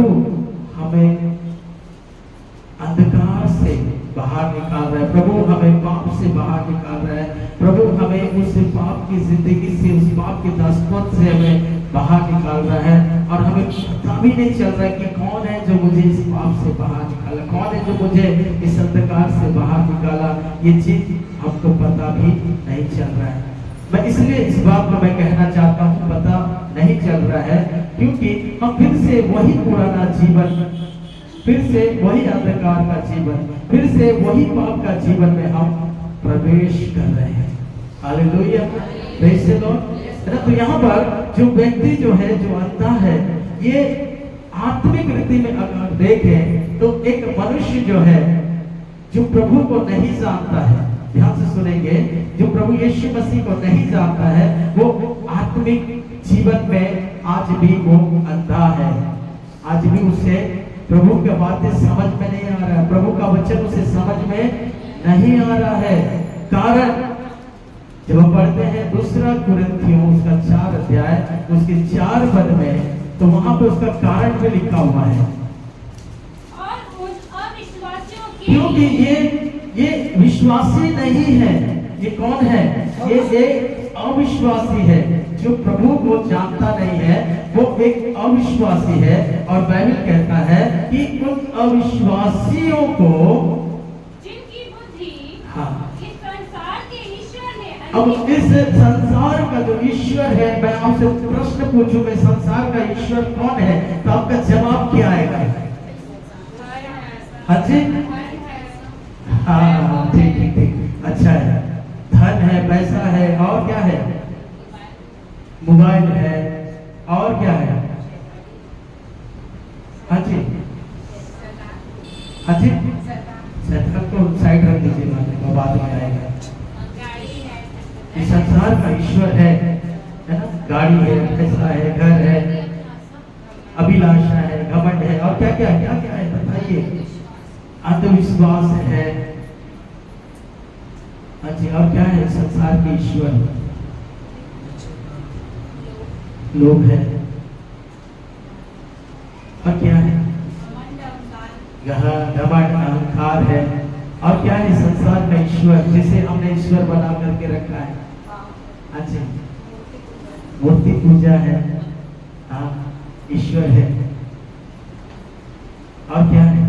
हमें अंधकार से बाहर निकाल रहा है, प्रभु हमें पाप से बाहर निकाल रहा है, प्रभु हमें उस पाप की जिंदगी से, उस पाप के दासत्व से हमें बाहर निकाल रहा है। और हमें पता भी नहीं चल रहा है कि कौन है जो मुझे इस पाप से बाहर निकाला, कौन है जो मुझे इस अंधकार से बाहर निकाला, ये चीज हमको पता भी नहीं चल रहा है। मैं इसलिए इस बात को मैं कहना चाहता हूँ, पता नहीं चल रहा है क्योंकि हम फिर से वही पुराना जीवन, फिर से वही अंधकार का जीवन, फिर से वही पाप का जीवन में हम प्रवेश कर रहे हैं। Hallelujah, praise the Lord. तो यहाँ पर जो व्यक्ति जो है, जो अंधा है, ये आत्मिक रीति में अगर देखें तो एक मनुष्य जो है जो प्रभु को नहीं जानता है, ध्यान से सुनेंगे, जो प्रभु यीशु मसीह को नहीं जानता है वो आत्मिक जीवन में आज भी वो अंधा है। आज भी उसे प्रभु की बातें समझ में नहीं आ रहा है, प्रभु का वचन उसे समझ में नहीं आ रहा है। कारण जब हम पढ़ते हैं 2 कुरिन्थियों उसका 4 अध्याय उसके 4 पद में, तो वहां पे उसका कारण भी लिखा हुआ है। और उन अविश्वासियों के क्योंकि ये विश्वासी नहीं है। ये कौन है? ये एक अविश्वासी है, जो प्रभु को जानता नहीं है, वो एक अविश्वासी है। और बाइबल कहता है कि उन अविश्वासियों को, जिनकी बुद्धि हाँ, इस संसार के ईश्वर ने अब इस संसार का जो ईश्वर है, मैं आपसे प्रश्न पूछूंगा, संसार का ईश्वर कौन है, तो आपका जवाब क्या आएगा? हाँ जी, हाँ, ठीक ठीक ठीक, अच्छा है। धन है, पैसा है, और क्या है? मोबाइल है, और क्या है? हाँ जी, हाँ जी, शैतान को साइड रख दीजिए, बाद में आएगा। इस संसार का ईश्वर है ना? गाड़ी है, पैसा है, घर है, अभिलाषा है, घमंड है, और क्या क्या है बताइए? अंधविश्वास है, अच्छा, और क्या है? संसार के ईश्वर लोग हैं, और क्या है? घमंड, अहंकार है, और क्या है? संसार का ईश्वर जिसे हमने ईश्वर बना करके रखा है। अच्छा, मूर्ति पूजा है, हाँ, ईश्वर है, और क्या है?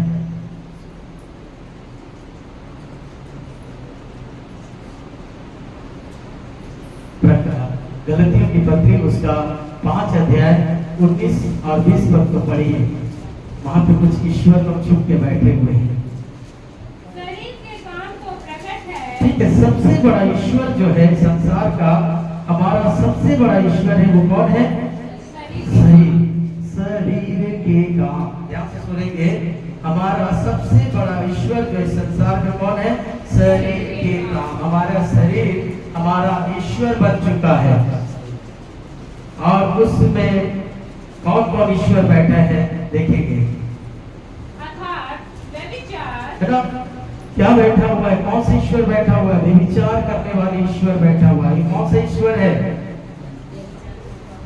गलतियों की पत्री उसका 5 अध्याय 19 और 20 पद को पढ़िए, वहां पे कुछ ईश्वर लोग छुप के बैठे हुए हैं। शरीर के काम तो प्रकट है, ठीक है, सबसे बड़ा ईश्वर जो है संसार का, हमारा सबसे बड़ा ईश्वर है वो कौन है? शरीर। शरीर के काम ध्यान से सुनेंगे। हमारा सबसे बड़ा ईश्वर जो इस संसार में कौन है? शरीर के काम। हमारा शरीर हमारा ईश्वर बन चुका है और उसमें कौन कौन ईश्वर बैठा है देखेंगे। है ना? क्या बैठा हुआ है? कौन सा ईश्वर बैठा हुआ है? विचार करने वाले ईश्वर बैठा हुआ है। ये कौन सा ईश्वर है?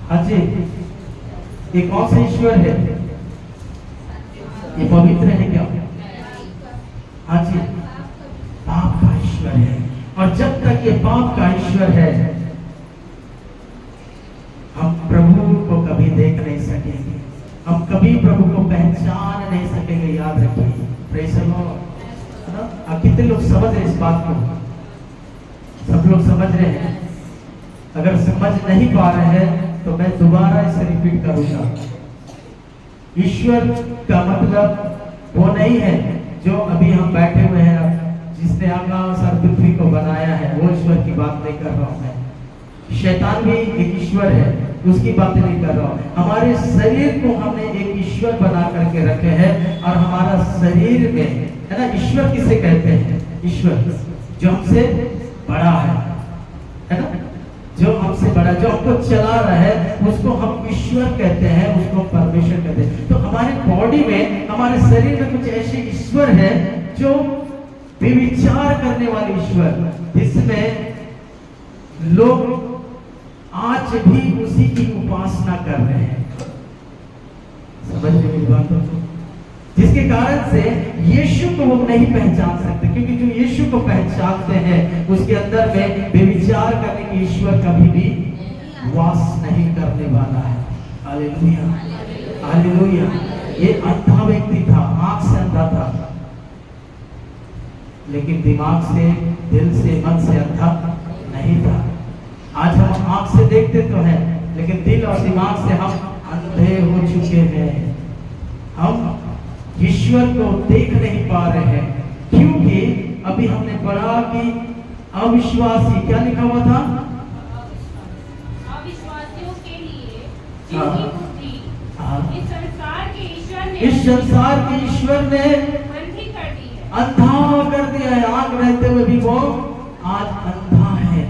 हाँ जी, ये कौन सा ईश्वर है? ये पवित्र है क्या? हाँ जी, पाप का ईश्वर है। और जब तक ये पाप का ईश्वर है हम प्रभु को कभी देख नहीं सकेंगे, हम कभी प्रभु को पहचान नहीं सकेंगे। याद रखिए। Praise the Lord. अब कितने लोग समझ रहे इस बात को? सब लोग समझ रहे हैं? अगर समझ नहीं पा रहे हैं तो मैं दोबारा इसे रिपीट करूंगा। ईश्वर का मतलब वो नहीं है जो अभी हम बैठे हुए हैं, जिसने आकाश और पृथ्वी को बनाया है, वो ईश्वर की बात नहीं कर रहा हूं मैं। शैतान भी एक ईश्वर है, उसकी बातें नहीं कर रहा हूं। हमारे शरीर को हमने एक ईश्वर बना करके रखे हैं और हमारा शरीर में, है ना, ईश्वर किसे कहते हैं? ईश्वर जो हमसे बड़ा है ना, जो हमसे बड़ा, जो हमको चला रहा है, उसको हम ईश्वर कहते हैं, उसको परमेश्वर कहते हैं। तो हमारे बॉडी में, हमारे शरीर में कुछ ऐसे ईश्वर है जो विचार करने वाले ईश्वर, जिसमें लोग आज भी उसी की उपासना कर रहे हैं। समझ में मेरी बात हो? जिसके कारण से यीशु को वो नहीं पहचान सकते, क्योंकि जो यीशु को पहचानते हैं उसके अंदर में बेविचार करने की ईश्वर कभी भी वास नहीं करने वाला है। Hallelujah, hallelujah. ये अंधा व्यक्ति था, आंख से अंधा था, लेकिन दिमाग से, दिल से, मन से अंधा नहीं था। आज हम आंख से देखते तो हैं, लेकिन दिल और दिमाग से हम अंधे हो चुके हैं। हम ईश्वर को देख नहीं पा रहे हैं, क्योंकि अभी हमने पढ़ा कि अविश्वासी, क्या लिखा हुआ था? अविश्वासियों के लिए जिनकी बुद्धि इस संसार के ईश्वर ने अंधी कर दी है, अंधा कर दिया है। आंख रहते हुए भी वो आज अंधा है।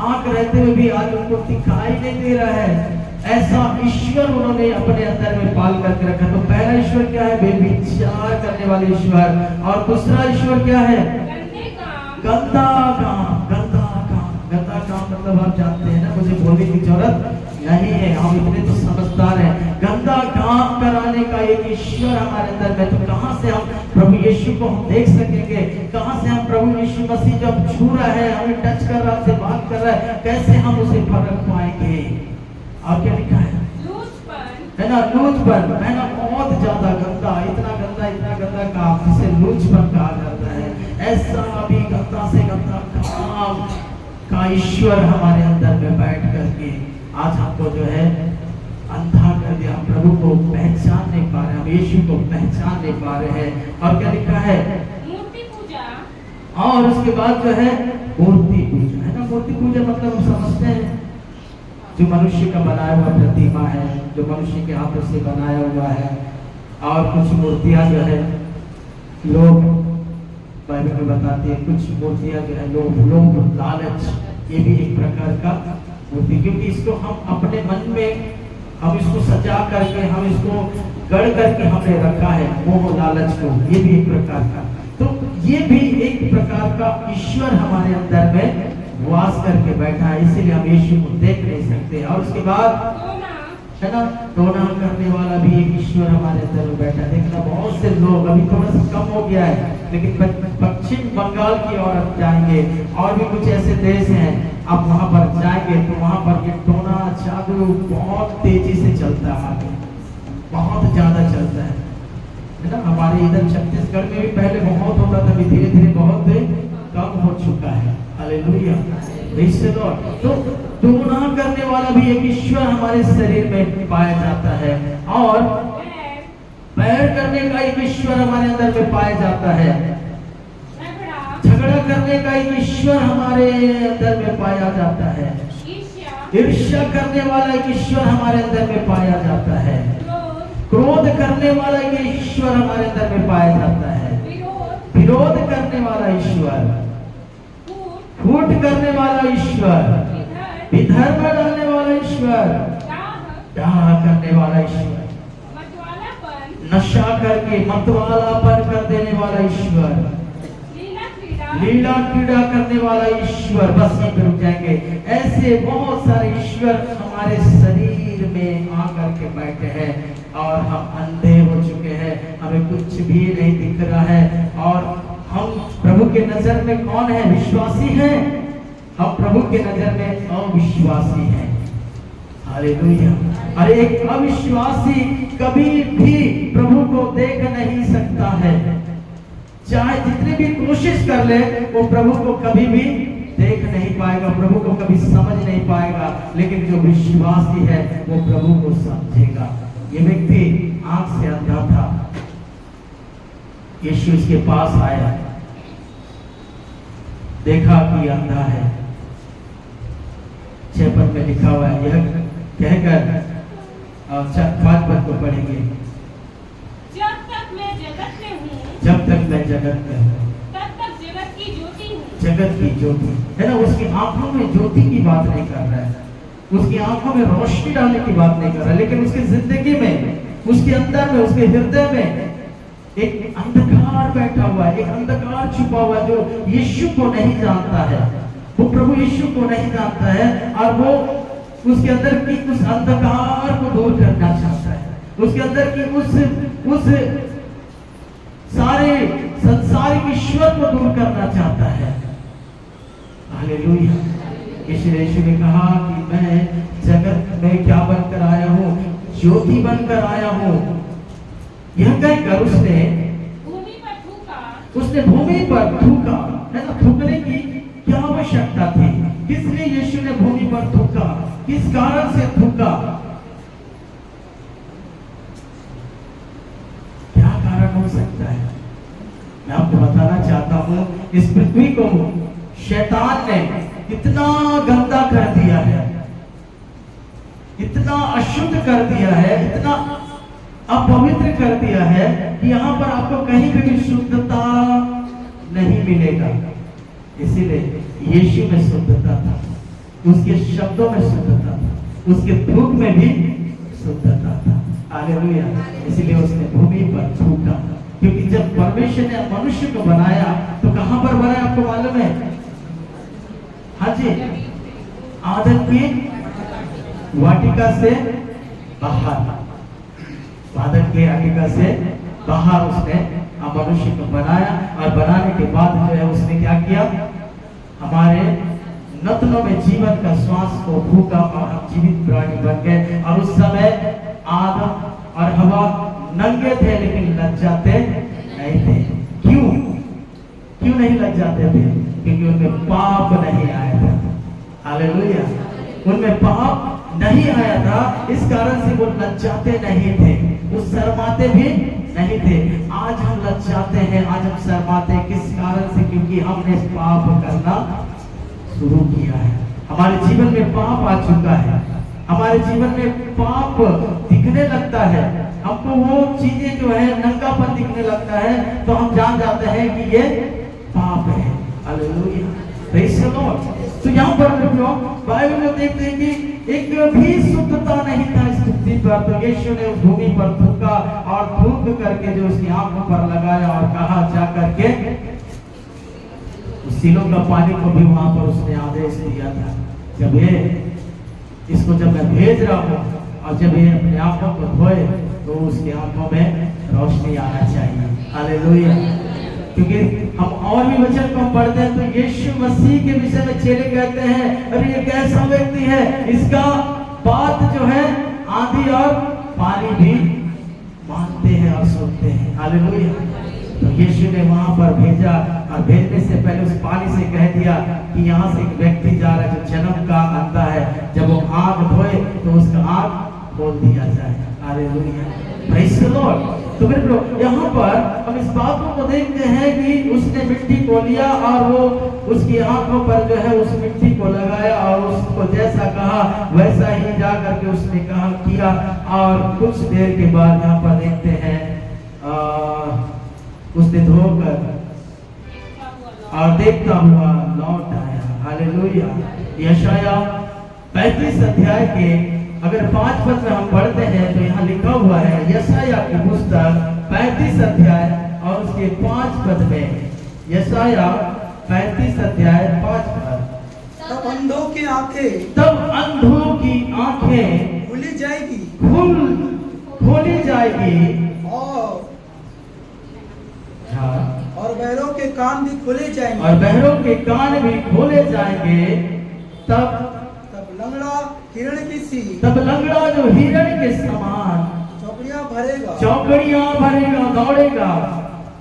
आंख रहते हुए भी आज उनको दिखाई नहीं दे रहा है। ऐसा ईश्वर उन्होंने अपने अंदर में पाल करके रखा। तो पहला ईश्वर क्या है? बेविचार करने वाले ईश्वर। और दूसरा ईश्वर क्या है? गंदे काम, गंदा काम। गंदा काम, गंदा काम मतलब आप जानते हैं ना, मुझे बोलने की जरूरत नहीं है, हम इतने तो समझदार हैं। गंदा काम कराने का एक ईश्वर हमारे अंदर में। तो कहां से हम प्रभु यीशु को हम देख सकेंगे? कहां से हम प्रभु यीशु मसीह जब छू रहा है, हमें टच कर रहा है, हमसे बात कर रहा है, कैसे हम उसे परख पाएंगे? और क्या लिखा है? है ना, लूचपन, है ना, बहुत ज्यादा गंदा, इतना गंदा काम जिसे लूचपन कहा जाता है। ऐसा अभी गंदा से गंदा काम का ईश्वर हमारे अंदर में बैठ करके आज हमको जो है अंधा कर दिया। हम प्रभु को पहचान नहीं पा रहे, हम यीशु को पहचान नहीं पा रहे हैं। और क्या लिखा है? मूर्ति पूजा, और उसके बाद जो है मूर्ति पूजा, है ना। मूर्ति पूजा मतलब हम समझते हैं जो मनुष्य का बनाया हुआ प्रतिमा है, जो मनुष्य के हाथों से बनाया हुआ है। और कुछ मूर्तियां जो है लोग बाइबल में बताती है, कुछ मूर्तियां जो है लोग लालच, ये भी एक प्रकार का मूर्ति, क्योंकि इसको हम अपने मन में, हम इसको सजा करके, हम इसको गढ़ करके हमने रखा है, मोह लालच को। ये भी एक प्रकार का, तो ये भी एक प्रकार का ईश्वर हमारे अंदर में वास करके बैठा है, इसीलिए हम यीशु को देख नहीं सकते। और उसके बाद है ना, टोना करने वाला भी एक ईश्वर हमारे अंदर में बैठा है। देखना बहुत से लोग, अभी थोड़ा सा कम हो गया है, लेकिन पश्चिम बंगाल की ओर आप जाएंगे, और भी कुछ ऐसे देश हैं, आप वहां पर जाएंगे तो वहां पर ये टोना जादू बहुत तेजी से चलता है, बहुत ज्यादा चलता है ना। हमारे इधर छत्तीसगढ़ में भी पहले बहुत होता था, धीरे धीरे बहुत कम हो चुका है। Hallelujah, praise the Lord. तो टोना करने वाला भी एक ईश्वर हमारे शरीर में पाया जाता है, और पैर करने का एक ईश्वर हमारे अंदर में पाया जाता है, झगड़ा करने का एक ईश्वर हमारे अंदर में पाया जाता है, ईर्ष्या करने वाला एक ईश्वर हमारे अंदर में पाया जाता है। क्रोध, क्रोध करने वाला एक ईश्वर हमारे अंदर में पाया जाता है। विरोध, विरोध करने वाला ईश्वर, फूट, फूट करने वाला ईश्वर, विधर्म, विधर्म डालने वाला ईश्वर, दाह, डाह करने वाला ईश्वर, मतवालापन, नशा करके मतवालापन कर देने वाला ईश्वर, लीला क्रीड़ा, लीला क्रीड़ा करने वाला ईश्वर। बस यहीं पे रुक जाएंगे। ऐसे बहुत सारे ईश्वर हमारे शरीर में आकर के बैठे हैं और हम अंधे हो चुके हैं, हमें कुछ भी नहीं दिख रहा है। और हम प्रभु के नजर में कौन है? विश्वासी हैं। हम प्रभु के नजर में अविश्वासी हैं। हालेलुया। और एक अविश्वासी कभी भी प्रभु को देख नहीं सकता है, चाहे जितनी भी कोशिश कर ले, वो प्रभु को कभी भी देख नहीं पाएगा, प्रभु को कभी समझ नहीं पाएगा। लेकिन जो विश्वासी है वो प्रभु को समझेगा। ये व्यक्ति आंख से अंधा था, यीशु इसके पास आया, देखा कि अंधा है। 6 पद में लिखा हुआ है, यह कहकर 5 पद को पढ़ेंगे। जब तक मैं जगत में हूँ, जब तक मैं जगत में हूँ, तब तक जगत की ज्योति हूँ। जगत की ज्योति है ना। उसकी आंखों में ज्योति की बात नहीं कर रहा है, उसकी आंखों में रोशनी डालने की बात नहीं कर रहा है, लेकिन उसकी जिंदगी में, उसके अंदर में, उसके हृदय में एक अंधकार बैठा हुआ है, एक अंधकार छुपा हुआ है जो यीशु को नहीं जानता है। वो प्रभु यीशु को नहीं जानता है और वो उसके अंदर की उस अंधकार को दूर करना चाहता है, उसके अंदर की उस सारे संसारिक ईश्वर को दूर करना चाहता है। हालेलुया। यीशु ने कहा कि मैं जगत में क्या बनकर आया हूँ? ज्योति बनकर आया हूँ। यह कहकर उसने भूमि पर थूका, उसने भूमि पर थूका, है ना। थूकने की क्या आवश्यकता थी? किस लिए यीशु ने भूमि पर थूका? किस कारण से थूका? क्या कारण हो सकता है? मैं आपको बताना चाहता हूं, इस पृथ्वी को शैतान ने इतना गंदा कर दिया है, इतना अशुद्ध कर दिया है, इतना अपवित्र कर दिया है कि यहाँ पर आपको कहीं भी शुद्धता नहीं मिलेगा। इसीलिए यीशु में शुद्धता था, उसके शब्दों में शुद्धता था, उसके थूक में भी शुद्धता था। हालेलुया। इसीलिए उसने भूमि पर थूका, क्योंकि जब परमेश्वर ने मनुष्य को बनाया तो कहां पर बनाया आपको मालूम है? हाँ जी, आदम की वाटिका से बाहर, आदम की वाटिका से बाहर उसने मनुष्य को बनाया। और बनाने के बाद जो है उसने क्या किया? हमारे नथनों में जीवन का श्वास को फूका और हम जीवित प्राणी बन गए। और उस समय आदम और हवा नंगे थे लेकिन लज्जाते नहीं थे। क्यों नहीं लज्जाते थे? क्योंकि उनमें पाप नहीं आया था। हालेलुया। उनमें पाप नहीं आया था, इस कारण से वो लज्जाते नहीं थे, वो शर्माते भी नहीं थे। आज हम लज्जाते हैं, आज हम शर्माते हैं। किस कारण से? क्योंकि हमने पाप करना शुरू किया है। हमारे जीवन में पाप आ चुका है, हमारे जीवन में पाप दिखने लगता है। हमको वो चीजें जो है नंगापन दिखने लगता है तो हम जान जाते हैं कि ये पाप है। हालेलुया। Praise the Lord. तो यहाँ पर बाइबल में देखते हैं कि एक भी शुद्धता नहीं था इस पृथ्वी पर। तो यीशु ने उस भूमि पर थूका और थूक करके जो उसकी आंखों पर लगाया और कहा जा करके सिलों का पानी को भी वहां पर उसने आदेश दिया था, जब मैं भेज रहा हूँ और जब ये अपने आंखों को धोए तो उसकी आंखों में रोशनी आना चाहिए। हालेलुया। क्योंकि हम और भी वचन को पढ़ते हैं तो यीशु मसीह के विषय में चेले कहते हैं, अरे ये कैसा व्यक्ति है, इसका बात जो है आंधी और पानी भी मानते हैं और सुनते हैं। हालेलुया। तो यीशु ने वहां पर भेजा और भेजने से पहले उस पानी से कह दिया कि यहाँ से एक व्यक्ति जा रहा है जो जन्म का अंधा है, जब वो आंख धोए तो उसका आंख खोल दिया जाए। हालेलुया। Praise the Lord। तो मेरे लोग यहाँ पर हम इस बातों को देखते हैं कि उसने मिट्टी को लिया और वो उसकी आंखों पर जो है उस मिट्टी को लगाया और उसको जैसा कहा वैसा ही जा करके उसने कहा किया। और कुछ देर के बाद यहाँ पर देखते हैं उसने धोकर और देखता हुआ लौट आया। हालेलुया। यशाया 35 अध्याय के अगर 5 पद में हम पढ़ते हैं तो यहाँ लिखा हुआ है, यशाया की पुस्तक 35 अध्याय और उसके 5 पद में, यशाया 35 अध्याय 5 पद। तब अंधों की आंखें तब अंधों की आंखें खुली जाएगी खोली जाएगी और बहरों के कान भी खोले जाएंगे। और बहरों के कान भी खोले जाएंगे। तब लंगड़ा हिरण की सी, तब लंगड़ा जो हिरण के समान चौकड़ियां भरेगा दौड़ेगा।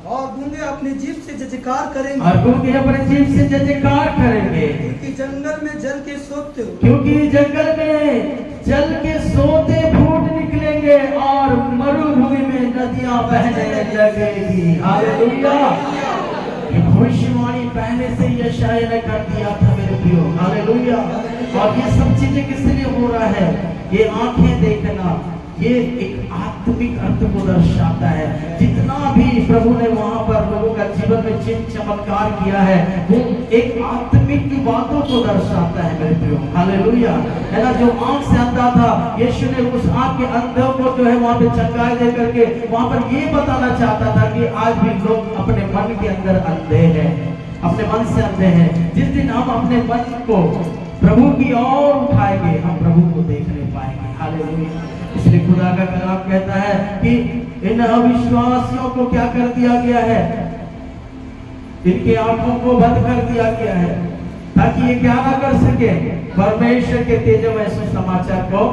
और गूंगे अपनी जीभ से जयकार करेंगे। और गूंगे अपनी जीभ से जयकार करेंगे। क्योंकि जंगल में जल के सोते फूट निकलेंगे और मरुभूमि में नदियां बहने लगेगी। हालेलुया। ये भविष्यवाणी पहले से यशाया ने कर दिया था मेरे प्रियो। हालेलुया। और ये सब चीजें किस लिए हो रहा है? ये आंखें देखना ये एक आत्मिक अर्थ को दर्शाता है। जितना भी प्रभु ने वहां पर लोगों का जीवन में चिन्ह चमत्कार किया है वो एक आत्मिक बातों को दर्शाता है मेरे प्रियो। हालेलुया। है ना, जो आंख से अंधा था यीशु ने उस आंख के अंधों को जो है वहां पे चंगाई दे करके वहां पर ये बताना चाहता था कि आज भी लोग अपने मन के अंदर अंधे हैं, अपने मन से अंधे हैं। जिस दिन हम अपने मन को प्रभु की ओर उठाएंगे हम प्रभु को देख नहीं पाएंगे। हालेलुया। इसलिए खुदा का कलाम कहता है कि इन अविश्वासियों को क्या कर दिया गया है? इनके आंखों को बंद कर दिया गया है ताकि ये क्या ना कर सके, परमेश्वर के तेजोमय सुसमाचार को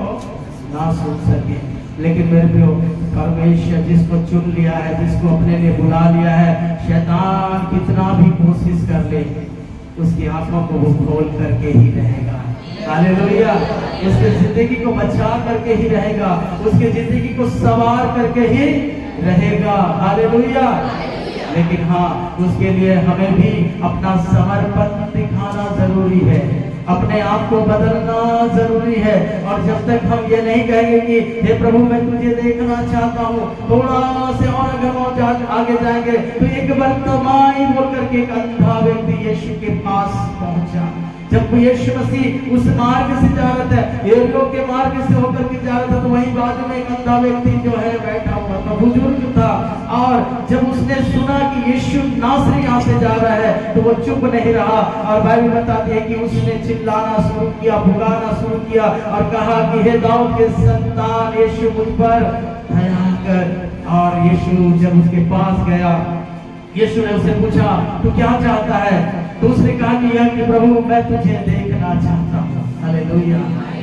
ना सुन सके। लेकिन मेरे प्रियो, परमेश्वर जिसको चुन लिया है, जिसको अपने लिए बुला लिया है, शैतान कितना भी कोशिश कर ले उसकी आंखों को वो खोल करके ही रहेगा। हालेलुया। उसके जिंदगी को बचा करके ही रहेगा, उसके जिंदगी को सवार करके ही रहेगा। हालेलुया। लेकिन हाँ, उसके लिए हमें भी अपना समर्पण दिखाना जरूरी है, अपने आप को बदलना जरूरी है। और जब तक हम ये नहीं कहेंगे कि हे प्रभु मैं तुझे देखना चाहता हूँ, थोड़ा से और अगर हम आगे जाएंगे तो एक बर्तमाई बोल करके एक अंधा व्यक्ति यीशु के पास पहुंचा। जब यीशु मसीह उस मार्ग से जा रहा था, एरियो के मार्ग से होकर के जा रहा था, तो वहीं बाजू में एक अंधा व्यक्ति जो है बैठा हुआ था, बुजुर्ग था। और जब उसने सुना कि यीशु नासरी यहाँ से जा रहा है तो वो चुप नहीं रहा। और बाइबल बताती है कि उसने चिल्लाना शुरू किया, पुकारना शुरू किया और कहा कि हे दाऊद के संतान यीशु मुझ पर दया कर। और यीशु जब उसके पास गया, यीशु ने उसे पूछा तू क्या चाहता है? तो उसने कहा कि प्रभु मैं तुझे देखना चाहता हूँ। हालेलुया।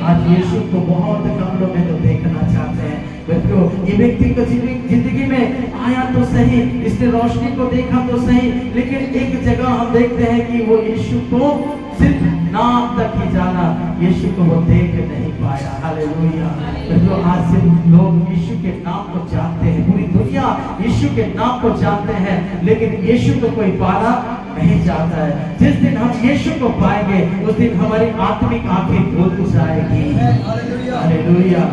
आज यीशु को बहुत कम लोग हैं जो देखना चाहते हैं। बच्चों, ये व्यक्ति को जिंदगी में आया तो सही, इसने रोशनी को देखा तो सही, लेकिन एक जगह हम देखते हैं कि वो यीशु को सिर्फ नाम तक ही जाना, यीशु को वो देख नहीं पाया। हालेलुया। बच्चों, आज सिर्फ लोग यीशु के नाम को जानते हैं, पूरी दुनिया यीशु के नाम को जानते हैं, लेकिन यीशु को कोई पाना नहीं चाहता है। जिस दिन हम यीशु को पाएंगे उस दिन हमारी आत्मिक आंखें खुल जाएगी। हालेलुया।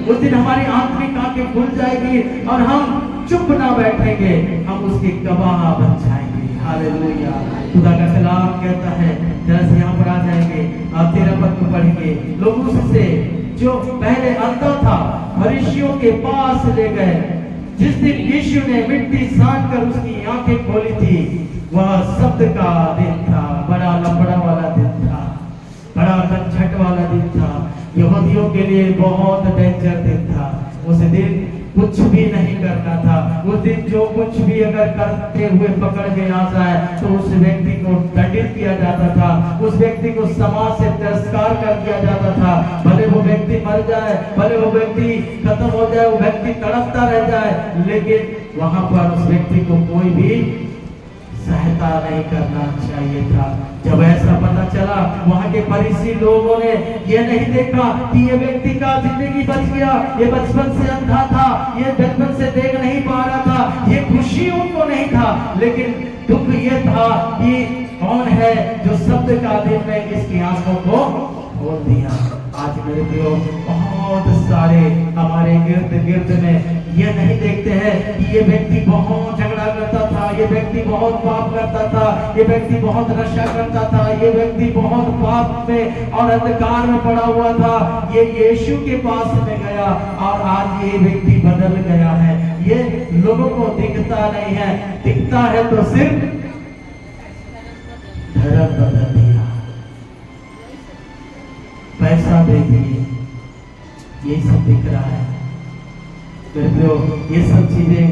उस दिन हमारी आत्मिक आंखें खुल जाएगी और हम चुप ना बैठेंगे, हम उसके गवाह बन जाएंगे। हालेलुया। खुदा का कलाम कहता है, जरा से यहाँ पर आ जाएंगे, आप 13 पद को पढ़ेंगे। लोग उससे जो पहले अंधा था फरीसियों के पास ले गए। जिस दिन यीशु ने मिट्टी सान कर उसकी आंखें खोली थी वह शब्द का दिन था, बड़ा लफड़ा वाला दिन था, बड़ा झंझट वाला दिन था, यहूदियों के लिए बहुत डेंजर दिन था। उस दिन कुछ भी नहीं करना था। उस दिन जो कुछ भी अगर करते हुए पकड़ में आ जाए तो उस व्यक्ति को दंडित किया जाता था, उस व्यक्ति को समाज से तिरस्कार कर दिया जाता था। भले वो व्यक्ति मर जाए, भले वो व्यक्ति खत्म हो जाए, वो व्यक्ति तड़पता रह जाए, लेकिन वहां पर उस व्यक्ति को कोई भी सहायता पता नहीं करना चाहिए था। जब ऐसा पता चला, वहां के फरीसी लोगों ने ये नहीं देखा कि ये व्यक्ति का जिंदगी बच गया, ये बचपन से अंधा था, ये बचपन से देख नहीं पा रहा था, ये खुशी उनको नहीं था, लेकिन दुख ये था कि कौन है जो शब्द का दिन में इसकी आंखों को खोल दिया। आज मेरे प्रियो, बहुत सारे हमारे इर्द गिर्द में ये नहीं देखते हैं कि ये व्यक्ति बहुत झगड़ा करता था, ये व्यक्ति बहुत पाप करता था, ये व्यक्ति बहुत नशा करता था, ये व्यक्ति बहुत पाप में और अंधकार में पड़ा हुआ था। ये यीशु के पास में गया और आज ये व्यक्ति बदल गया है। ये लोगों को दिखता नहीं है, दिखता है तो सिर्फ धर्म बदल दिया, पैसा दे दिए, ये सब दिख रहा है। ये सब चीजें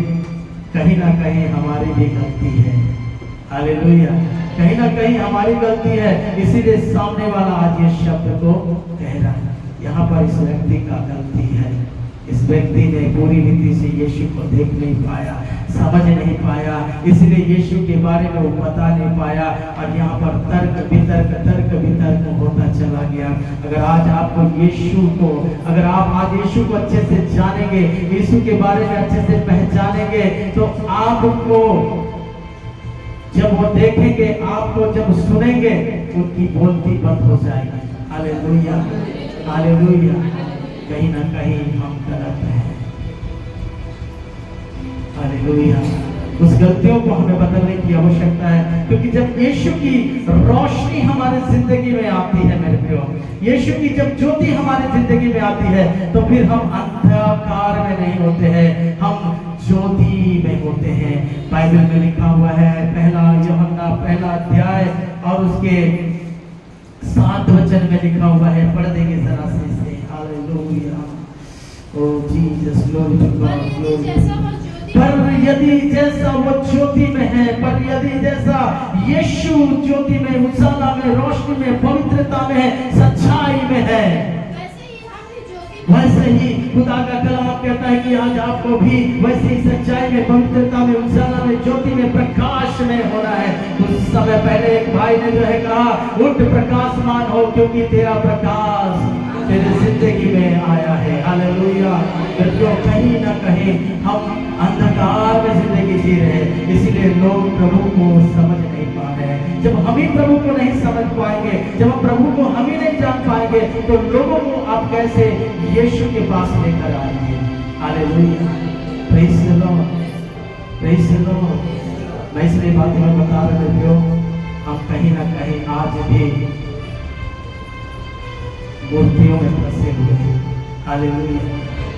कहीं ना कहीं हमारी भी गलती है। हालेलुया, कहीं ना कहीं हमारी गलती है, इसीलिए सामने वाला आज ये शब्द को कह रहा है। यहाँ पर इस व्यक्ति का गलती है। इस व्यक्ति ने पूरी रीति से यीशु को देख नहीं पाया, समझ नहीं पाया, इसलिए यीशु के बारे में वो बता नहीं पाया और यहाँ पर तर्क वितर्क होता चला गया। अगर आज आपको यीशु को, अगर आप आज यीशु को अच्छे से जानेंगे, यीशु के बारे में अच्छे से पहचानेंगे, तो आपको जब वो देखेंगे, आपको जब सुनेंगे, उनकी बोलती बंद हो जाएगी। Hallelujah, hallelujah. कहीं ना कहीं हम गलत हैं। हालेलुया। उस गलतियों को हमें बदलने की आवश्यकता है, क्योंकि जब यीशु की रोशनी हमारे जिंदगी में आती है मेरे प्रियो, यीशु की जब ज्योति हमारे जिंदगी में आती है, तो फिर हम अंधकार में नहीं होते हैं, हम ज्योति में होते हैं। बाइबल में लिखा हुआ है, पहला यूहन्ना पहला अध्याय और उसके 7 वचन में लिखा हुआ है, पढ़ देंगे जरा से इसे। Hallelujah, oh Jesus, glory to God, glory. पर यदि जैसा वो ज्योति में है, पर यदि जैसा यीशु ज्योति में, उजाला में, रोशनी में, पवित्रता में, सच्चाई में है, वैसे ही खुदा का कलाम कहता है कि आज आपको भी वैसे ही सच्चाई में, पवित्रता में, उजाला में, ज्योति में, प्रकाश में होना है। कुछ समय पहले एक भाई ने जो है कहा, उठ प्रकाशमान हो, क्योंकि तेरा प्रकाश तेरे जिंदगी में आया है। हालेलुया। तो कहीं ना कहीं हम अंधकार में जिंदगी जी रहे हैं, इसीलिए लोग प्रभु को समझ नहीं पा रहे हैं। जब हम ही प्रभु को नहीं समझ पाएंगे, जब हम प्रभु को हम ही नहीं जान पाएंगे, तो लोगों को आप कैसे यीशु के पास लेकर आएंगे। Hallelujah, praise the Lord, praise the Lord. मैं इसलिए बातें में बता रहे हो, हम कहीं ना कहीं आज भी मूर्तियों में फंसे हुए हैं। हालेलुया,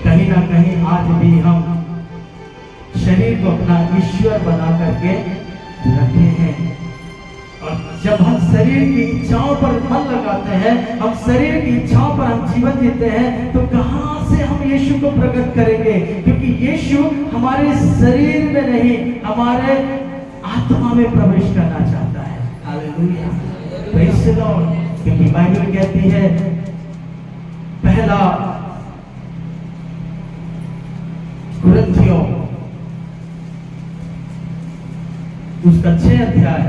कहीं ना कहीं आज भी हम शरीर को अपना ईश्वर बना करके रखे हैं, और जब हम शरीर की इच्छाओं पर मन लगाते हैं, हम शरीर की इच्छाओं पर हम जीवन जीते हैं, तो कहां से हम यीशु को प्रकट करेंगे? क्योंकि यीशु हमारे शरीर में नहीं, हमारे आत्मा में प्रवेश करना चाहता है। Hallelujah, praise the Lord. क्योंकि बाइबल कहती है, पहला कुरिन्थियों उसका 6 अध्याय,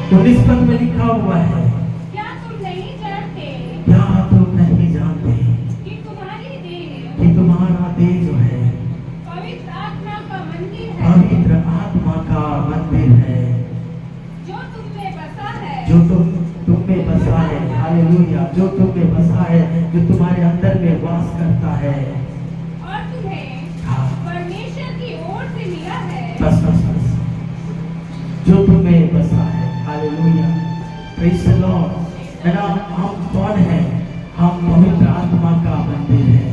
तो 19 पद में लिखा हुआ है, क्या तुम नहीं जानते कि तुम्हारी देह कि तुम्हारा देह जो है पवित्र आत्मा का मंदिर है, पवित्र आत्मा का मंदिर है, जो तुम में बसा है, जो तुम में बसा है। हालेलुया, जो तुम में बसा है, जो तुम्हारे अंदर में वास करता है, और तुम्हें हाँ। परमेश्वर की ओर से मिला है। बस बस बस, जो तुम में बसा है। Hallelujah, praise the Lord. है ना, हम कौन हैं? हम पवित्र आत्मा का मंदिर है,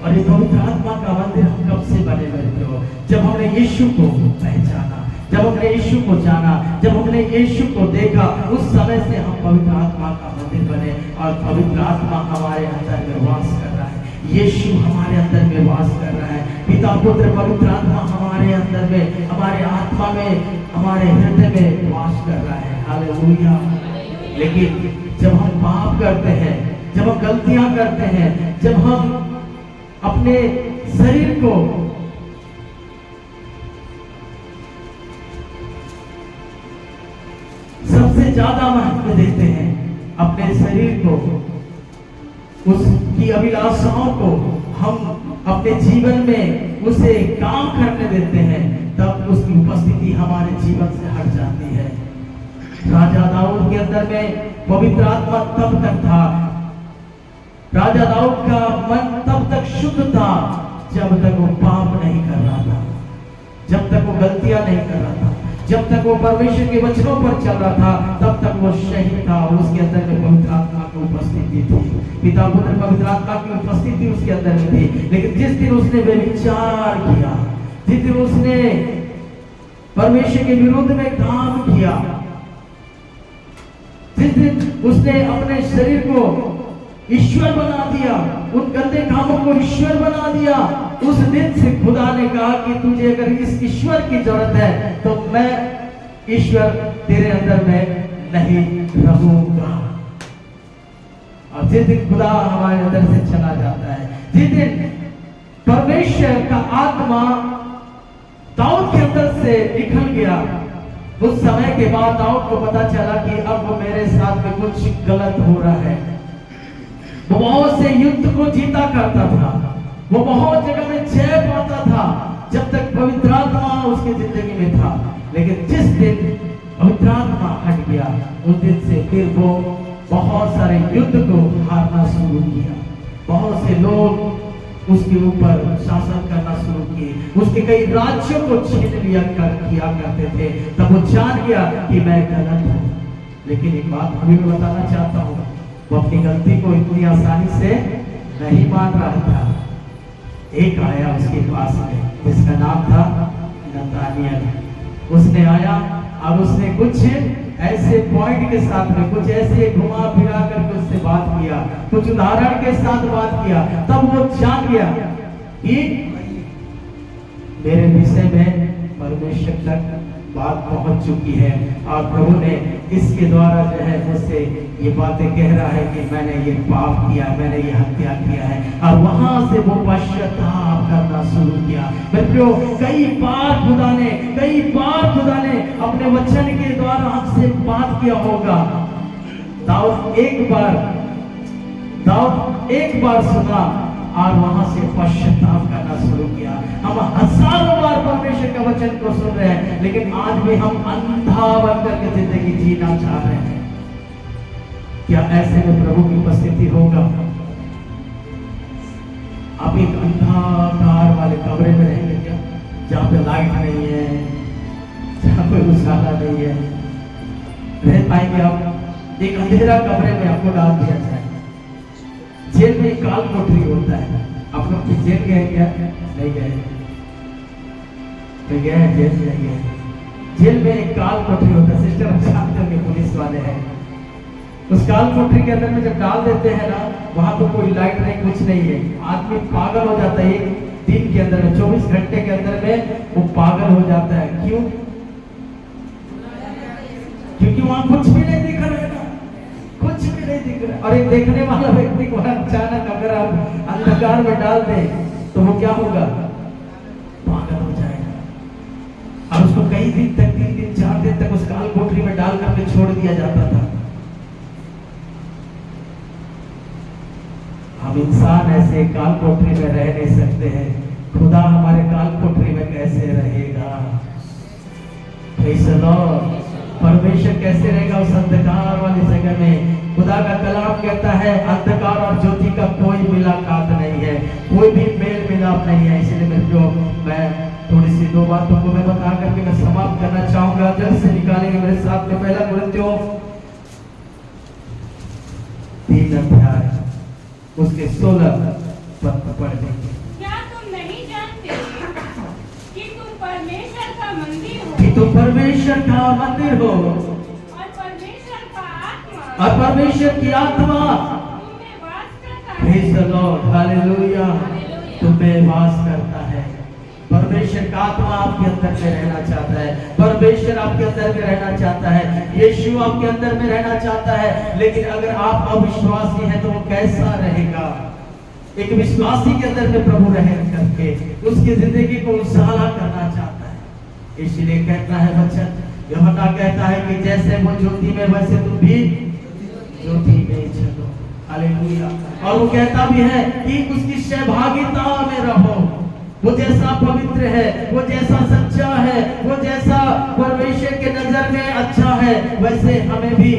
और ये पवित्र आत्मा का मंदिर हम कब से बने हुए हो? जब हमने यीशु को पहचाना, जब हमने यीशु को जाना, जब हमने यीशु को देखा, उस समय से हम पवित्र आत्मा का मंदिर बने और पवित्र आत्मा हमारे अंदर में वास कर रहा है। यीशु हमारे अंदर में वास कर रहा है। पिता पुत्र पवित्र आत्मा हमारे अंदर में, हमारे आत्मा में, हमारे हृदय में वास कर रहा है। हालेलुया। लेकिन जब हम पाप करते हैं, जब हम गलतियां करते हैं, जब हम अपने शरीर को सबसे ज्यादा महत्व देते हैं, अपने शरीर को, उसकी अभिलाषाओं को हम अपने जीवन में उसे काम करने देते हैं, तब उसकी उपस्थिति हमारे जीवन से हट जाती है। राजा दाऊद के अंदर में पवित्र आत्मा तब तक था, राजा दाऊद का मन तब तक शुद्ध था जब तक वो पाप नहीं कर रहा था, जब तक वो गलतियां नहीं कर रहा था, जब तक वो परमेश्वर के वचनों पर चल रहा था, तब तक वो सही था। उसके अंदर में पवित्र आत्मा की उपस्थिति थी, पिता पुत्र पवित्र आत्मा की उपस्थिति उसके अंदर में थी। लेकिन जिस दिन उसने व्यभिचार किया, जिस दिन उसने परमेश्वर के विरुद्ध में काम किया, जिस दिन उसने अपने शरीर को ईश्वर बना दिया, उन गंदे कामों को ईश्वर बना दिया, उस दिन से खुदा ने कहा कि तुझे अगर इस ईश्वर की जरूरत है तो मैं ईश्वर तेरे अंदर में नहीं रहूंगा। और जिस दिन खुदा हमारे अंदर से चला जाता है, जिस दिन परमेश्वर का आत्मा दाऊद के अंदर से निकल गया, उस समय के बाद दाऊद को पता चला कि अब मेरे साथ में कुछ गलत हो रहा है। वो बहुत से युद्ध को जीता करता था, वो बहुत जगह में जय पाता था जब तक पवित्र आत्मा उसकी जिंदगी में था। लेकिन जिस दिन पवित्र आत्मा हट गया, उस दिन से फिर वो बहुत सारे युद्ध को हारना शुरू किया। बहुत से लोग उसके ऊपर शासन करना शुरू किए, उसके कई राज्यों को छीन लिया किया करते थे। तब वो जान गया कि मैं गलत हूँ। लेकिन एक बात अभी मैं बताना चाहता हूँ, वो अपनी गलती को इतनी आसानी से नहीं मान रहा था। एक आया उसके पास में, जिसका नाम था नतानियल। उसने आया और उसने कुछ ऐसे पॉइंट के साथ में, कुछ ऐसे घुमा फिरा करके उससे बात किया, कुछ उदाहरण के साथ बात किया। तब वो जान गया कि मेरे विषय में परमेश्वर तक बात पहुंच चुकी है और प्रभु ने इसके द्वारा जो है मुझसे ये बातें कह रहा है कि मैंने ये पाप किया, मैंने ये हत्या किया है। और वहां से वो पश्चाताप करना शुरू किया। मित्रों, कई बार खुदा ने अपने वचन के द्वारा हमसे बात किया होगा। दाऊद एक बार सुना और वहां से पश्चाताप करना शुरू किया। हम हजारों बार परमेश्वर के वचन को सुन रहे हैं, लेकिन आज भी हम अंधा बनकर के जिंदगी जीना चाह रहे हैं। क्या ऐसे में प्रभु की उपस्थिति होगा? आप एक अंधकार वाले कमरे में रहेंगे क्या, जहाँ पे लाइट नहीं है, जहाँ पे उजाला नहीं है? रह पाएंगे आप? एक अंधेरा कमरे में आपको डाल दिया जाए। जेल में काल कोठरी होता है। आप लोग जेल गए क्या? नहीं गए? तो गए जेल नहीं गए। जेल में एक काल कोठरी होता है। सिस्टर आप जानते होंगे, पुलिस वाले हैं। उस काल कोठरी के अंदर में जब डाल देते हैं ना, वहां तो कोई लाइट नहीं, कुछ नहीं है। आदमी पागल हो जाता है। एक दिन के अंदर में 24 घंटे के अंदर में वो पागल हो जाता है। क्यों? क्योंकि वहां कुछ भी नहीं दिख रहा है ना, कुछ भी नहीं दिख रहा है। और एक देखने वाला व्यक्ति को अचानक अगर आप अंधकार में डाल दें तो वो क्या होगा? पागल हो जाएगा। और उसको कई दिन तक, 3 दिन 4 दिन तक उस काल कोठरी में डाल करके छोड़ दिया जाता था। हम इंसान ऐसे काल कोठरी में रह नहीं सकते हैं। खुदा हमारे काल कोठरी में कैसे रहेगा? परमेश्वर कैसे रहेगा उस अंधकार वाली जगह में? खुदा का कलाम कहता है अंधकार और ज्योति का कोई मुलाकात नहीं है, कोई भी मेल मिलाप नहीं है। इसलिए मैं थोड़ी सी 2 बातों को मैं बता करके मैं समाप्त करना चाहूंगा। जल्द से निकालेंगे मेरे साथ में। पहला कुरिन्थियों 3 अध्याय उसके 16 पद पढ़ लेंगे। क्या तुम नहीं जानते कि तुम परमेश्वर का मंदिर हो तुम परमेश्वर का मंदिर हो और परमेश्वर का आत्मा और परमेश्वर की आत्मा तुम में वास करता है। Praise the Lord, hallelujah, hallelujah. तुम में वास करता है। परमेश्वर का आत्मा आपके अंदर में रहना चाहता है, परमेश्वर आपके अंदर में रहना चाहता है, यीशु आपके अंदर में रहना चाहता है। लेकिन अगर आप अविश्वासी हैं तो वो कैसा रहेगा? एक विश्वासी के अंदर में प्रभु रह करके उसकी जिंदगी को उजाला करना चाहता है। इसलिए कहता है वचन, यूहन्ना कहता है कि जैसे वो ज्योति में वैसे तुम भी ज्योति में चलो। हालेलुया। और वो कहता भी है कि उसकी सहभागिता में रहो। वो जैसा पवित्र है, वो जैसा सच्चा है, वो जैसा परमेश्वर के नजर में अच्छा है, वैसे हमें भी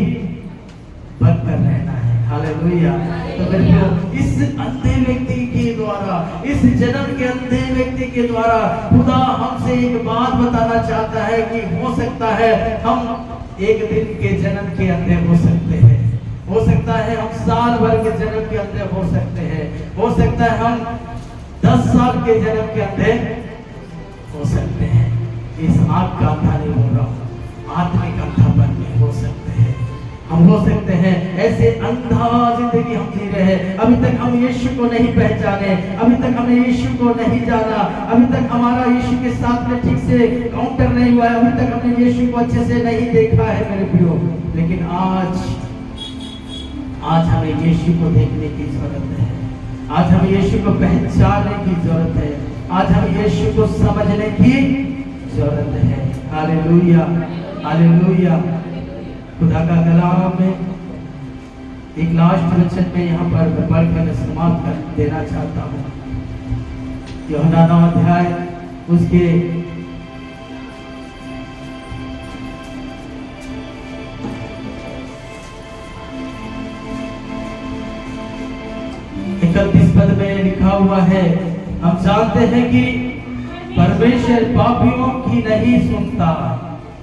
बनकर रहना है। हालेलुया। तो मेरे को इस अंधे व्यक्ति के द्वारा, इस जन्म के अंधे व्यक्ति के द्वारा खुदा हमसे एक बात बताना चाहता है कि हो सकता है हम एक दिन के जन्म के अंधे हो सकते हैं, हो सकता है हम साल भर के जन्म के अंधे हो सकते हैं, हो सकता है हम 10 साल के जन्म के अंधे हो सकते हैं। इस आंख का अंधा नहीं हो रहा हूं, आत्मिक अंधापन में हो सकते हैं। हम हो सकते हैं ऐसे अंधा जिंदगी हम जी रहे हैं। अभी तक हम यीशु को नहीं पहचाने, अभी तक हमने यीशु को नहीं जाना, अभी तक हमारा यीशु के साथ में ठीक से काउंटर नहीं हुआ है, अभी तक हमने यीशु को अच्छे से नहीं देखा है मेरे प्रियो। लेकिन आज हमें यीशु को देखने की जरूरत है, आज हमें यीशु को पहचानने की जरूरत है, आज हमें यीशु को समझने की जरूरत है। Hallelujah, hallelujah. खुदा का कलाम में एक लास्ट वचन में यहाँ पर पढ़कर मैं समाप्त कर देना चाहता हूँ। यूहन्ना 9 अध्याय उसके 31 पद में लिखा हुआ है, हम जानते हैं कि परमेश्वर पापियों की नहीं सुनता,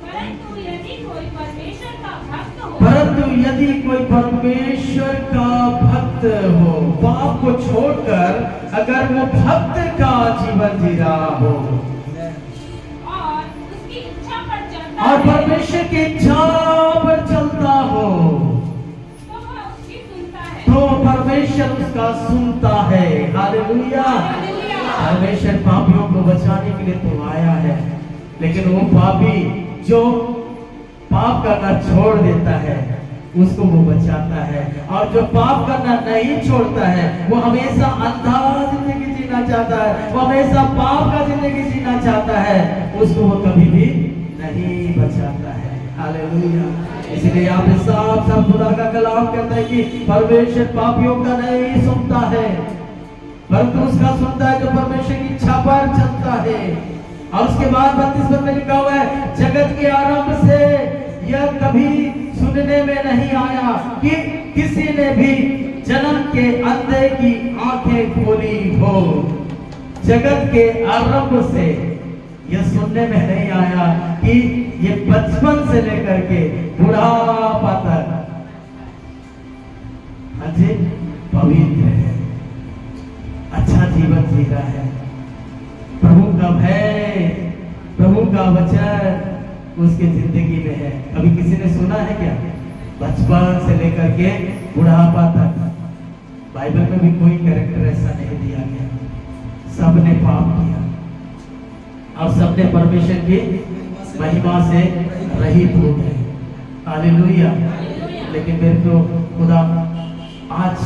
परंतु यदि कोई परमेश्वर का भक्त हो, परंतु यदि कोई परमेश्वर का भक्त हो, पाप को छोड़कर अगर वो भक्त का जीवन जी रहा हो और उसकी इच्छा पर चलता और है, परमेश्वर की इच्छा पर चलता हो, तो वह उसकी सुनता है। तो परमेश्वर उसका सुनता है। हालेलुया। परमेश्वर पापियों को बचाने के लिए तो आया है, लेकिन वो पापी जो पाप करना छोड़ देता है उसको वो बचाता है, और जो पाप करना नहीं छोड़ता है वो हमेशा अंधा जिंदगी जीना चाहता है, वो हमेशा पाप का जिंदगी जीना चाहता है, उसको वो कभी भी नहीं बचाता है। हालेलुया। इसलिए यहाँ पे साफ साफ खुदा का कलाम कहता है कि परमेश्वर पापियों का नहीं सुनता है, परंतु उसका सुनता है जो परमेश्वर की इच्छा पर चलता है। और उसके बाद 32 पद में लिखा हुआ है, जगत के आरंभ से यह कभी सुनने में नहीं आया कि किसी ने भी जन्म के अंधे की आंखें खोली हो। जगत के आरंभ से यह सुनने में नहीं आया कि ये बचपन से लेकर के बुढ़ापा तक अच्छे पवित्र है, अच्छा जीवन जी रहा है, प्रभु का भय, प्रभु का वचन उसकी जिंदगी में है। कभी किसी ने सुना है क्या? बचपन से लेकर के बुढ़ापा तक बाइबल में भी कोई कैरेक्टर ऐसा नहीं दिया गया। सबने पाप किया और सबने परमेश्वर की महिमा से रहित हो गए। हालेलुया। लेकिन मेरे को खुदा आज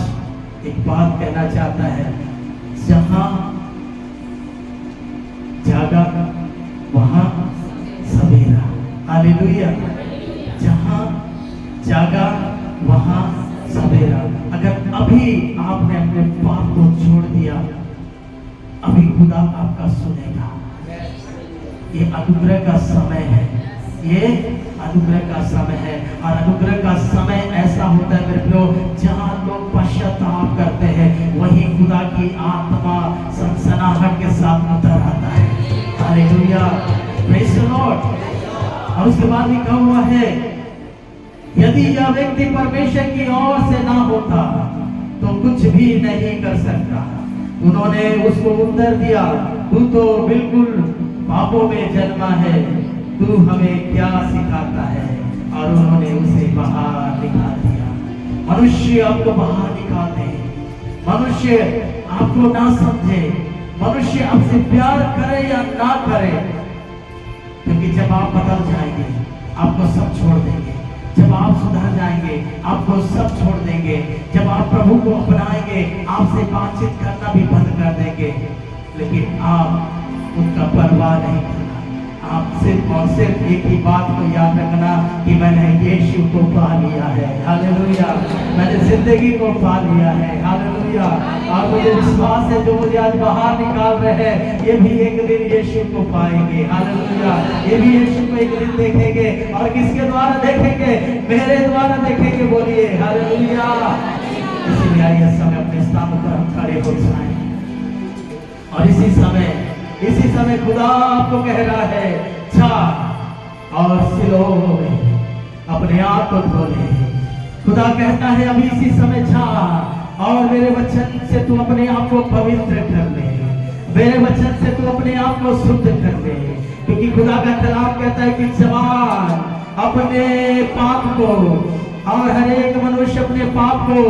एक बात कहना चाहता है, जहां जागा वहां सवेरा। हालेलुया। जहां जागा वहां सवेरा। अगर अभी आपने अपने पाप को छोड़ दिया, अभी खुदा आपका सुनेगा। ये अनुग्रह का समय है, ये अनुग्रह का समय है। और अनुग्रह का समय ऐसा होता है मेरे प्रियो, जहां लोग पश्चाताप करते हैं, वही खुदा की आत्मा सनसनाहट के साथ उतर आता है। Hallelujah, praise the Lord. और उसके बाद लिखा हुआ है, यदि यह व्यक्ति परमेश्वर की ओर से ना होता तो कुछ भी नहीं कर सकता। उन्होंने उसको उत्तर दिया, तू तो बिल्कुल पापों में जन्मा है तू हमें क्या सिखाता है, और उन्होंने उसे बाहर निकाल दिया। मनुष्य आपको बाहर निकाल दे, मनुष्य आपको ना समझे, मनुष्य आपसे प्यार करे या ना करे, क्योंकि जब आप बदल जाएंगे आपको सब छोड़ देंगे, जब आप सुधर जाएंगे आपको सब छोड़ देंगे, जब आप प्रभु को अपनाएंगे आपसे बातचीत करना भी बंद कर देंगे। लेकिन आप उनका परवाह नहीं करना, आप सिर्फ और सिर्फ एक ही बात को याद रखना कि मैंने यीशु को पा लिया है, हालेलुया, मैंने जिंदगी को पा लिया है, हालेलुया। और मुझे विश्वास है जो मुझे आज बाहर निकाल रहे हैं ये भी एक दिन यीशु को पाएंगे, हालेलुया, ये भी यीशु को एक दिन देखेंगे। और किसके द्वारा देखेंगे? मेरे द्वारा देखेंगे, बोलिए हालेलुया। इसलिए आइए समय अपने स्थान पर हम खड़े हो जाएं, और इसी समय खुदा आपको कह रहा है जा और सिलोह में अपने आप को धो ले। खुदा कहता है अभी इसी समय जा और मेरे वचन से तू अपने आप को पवित्र कर ले, मेरे वचन से तू अपने आप को शुद्ध कर ले, क्योंकि खुदा का कलाम कहता है कि जवान अपने पाप को और हर एक मनुष्य अपने पाप को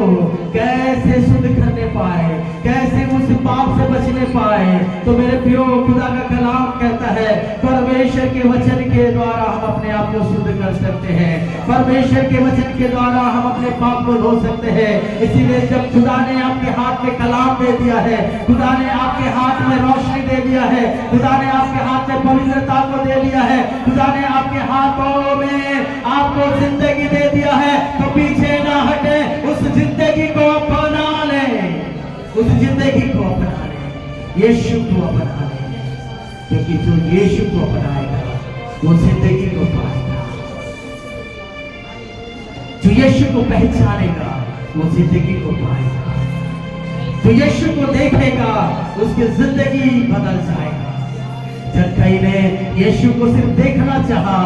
कैसे शुद्ध करने पाए, कैसे उस पाप से बचने पाए। तो मेरे प्रियो खुदा का कलाम कहता है परमेश्वर के वचन के द्वारा हम अपने आप को शुद्ध कर सकते हैं, परमेश्वर के वचन के द्वारा हम अपने पाप को धो सकते हैं। इसीलिए जब खुदा ने आपके हाथ में कलाम दे दिया है, खुदा ने आपके हाथ में रोशनी दे दिया है, खुदा ने आपके हाथ में पवित्रता को दे दिया है, खुदा ने आपके हाथों में आपको जिंदगी दे दिया है, तो पीछे ना हटे, उस जिंदगी को अपना ले, उस जिंदगी को अपना ले, यीशु को अपना ले, क्योंकि जो यीशु को अपनाएगा वो जिंदगी को पाएगा, जो यीशु को पहचानेगा वो जिंदगी को पाएगा, जो यीशु को देखेगा उसकी जिंदगी बदल जाएगा। जक्कई ने यीशु को सिर्फ देखना चाहा,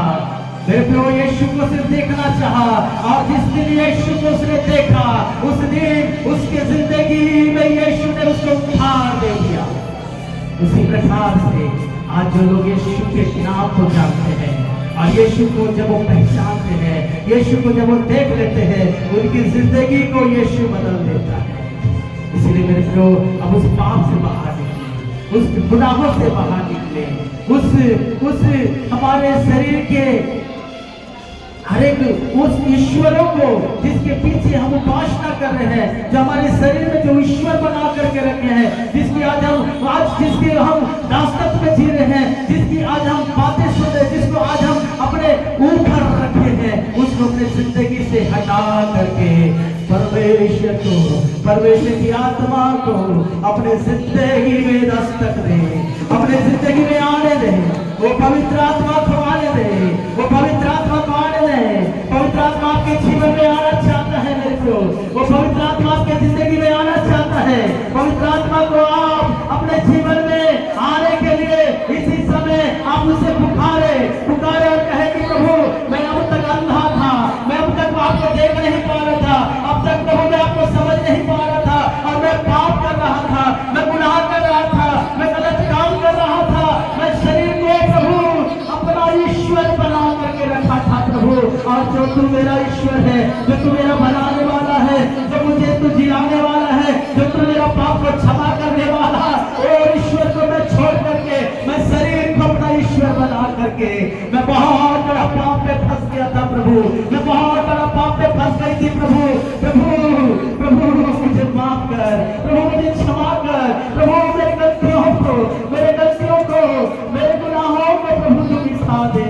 मेरे प्रियो यीशु को सिर्फ देखना चाहा, और जिस दिन यीशु को उसने देखा उस दिन उसके जिंदगी में यीशु ने उसको उद्धार दे दिया। उसी प्रकार से आज जो लोग यीशु के नाम को जानते हैं और यीशु को जब वो पहचानते हैं, यीशु को जब वो देख लेते हैं, उनकी जिंदगी को यीशु बदल देता है। इसलिए मेरे प्रियो अब उस पाप से बाहर निकले, उस गुनाहों से बाहर निकले, उस हमारे शरीर के हर एक उस ईश्वरों को जिसके पीछे हम उपासना कर रहे हैं, जो हमारे शरीर में जो ईश्वर बना करके रखे हैं, जिसकी आज जिसके हम दासत्व में जी रहे हैं, जिसकी आज हम बातें सुन रहे हैं, जिसको आज हम अपने ऊपर रखे हैं, उसको अपने जिंदगी से हटा करके परमेश्वर की आत्मा को अपने जिंदगी में दस्तक दे, अपने जिंदगी में आने दे, वो पवित्र आत्मा को आने दे, वो पवित्र आत्मा को आने दे। पवित्र आत्मा आपके जीवन में आना चाहता है मेरे को, वो पवित्र आत्मा आपके जिंदगी में आना चाहता है। पवित्र आत्मा को आप अपने जीवन में आने के लिए इसी समय आप उसे पुकारे और कहे कि प्रभु मैं अब तक अंधा था, मैं अब तक आपको देख नहीं पा रहा था, अब तक प्रभु मैं आपको समझ नहीं पा रहा था, और मैं पाप कर रहा था, मैं गुनाह कर रहा था, मैं गलत काम कर रहा था, मैं शरीर को प्रभु अपना ईश्वर बना करके रखा था प्रभु। और जो तू मेरा ईश्वर है, जो तू मेरा बनाने वाला है, जो मुझे तू जिलाने वाला है, जो तू मेरा पाप को क्षमा करने वाला, और ईश्वर को मैं छोड़ करके मैं शरीर को अपना ईश्वर बना करके मैं बहुत बड़ा पाप में फंस गया था प्रभु, मैं बहुत बड़ा पाप में फंस गई थी प्रभु। प्रभु मुझे माफ कर, प्रभु मुझे क्षमा कर, प्रभु मेरे गलतियों को, मेरे गुनाहों को प्रभु तू मिटा दे।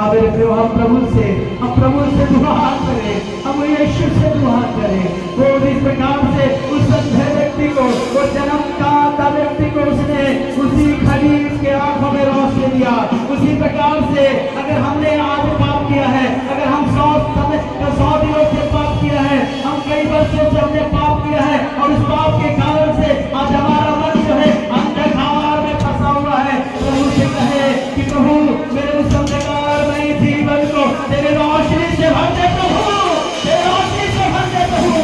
मेरे प्रियो हम प्रभु से दुआ करें, हम यीशु से दुआ करें। वो इस प्रकार से उस अंधे व्यक्ति को, वो जन्म का व्यक्ति को उसने उसी खलील के आंखों में रोशनी दिया। उसी प्रकार से अगर हमने आज पाप किया है, अगर हम 100 दिनों से पाप किया है, हम कई वर्षों से हमने पाप किया है, और उस पाप के कारण से आज हमारा मन जो है अंधकार में फंसा हुआ है, प्रभु से कहे कि प्रभु मेरे उस अंधकारमय जीवन को तेरे रोशनी से भर दे प्रभु, तेरे रोशनी से भर दे प्रभु।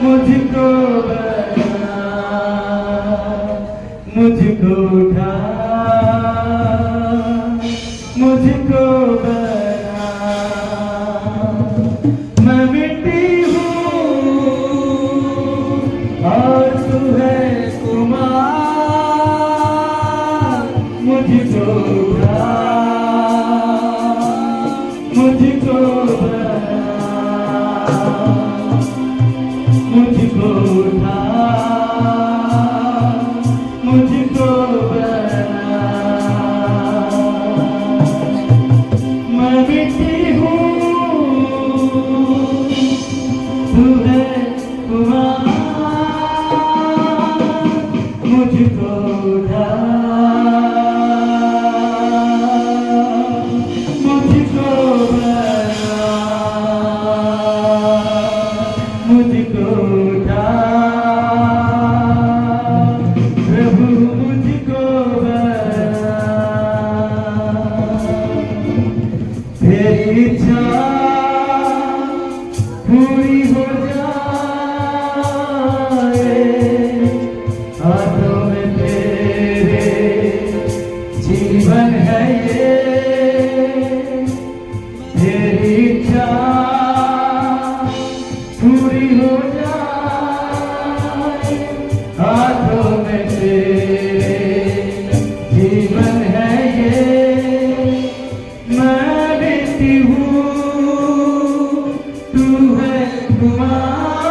मुझको बना, मुझको उठा, मुझको बना। मैं मिट्टी हूँ और तू है कुमार, मुझको उठा, मुझको बना, मुझको उठा, मुझको बना। मैं मिट्टी हूँ, तू है कुमार, मुझको उठा, मुझको बना, मुझको उठा, प्रभु मुझको बना। तेरी इच्छा पूरी हो जाए, हाथों में तेरे जीवन है ये। तेरी इच्छा पूरी हो जाए, हाथों में तेरे जीवन है ये। मैं बेटी हूँ, तू है कुमार,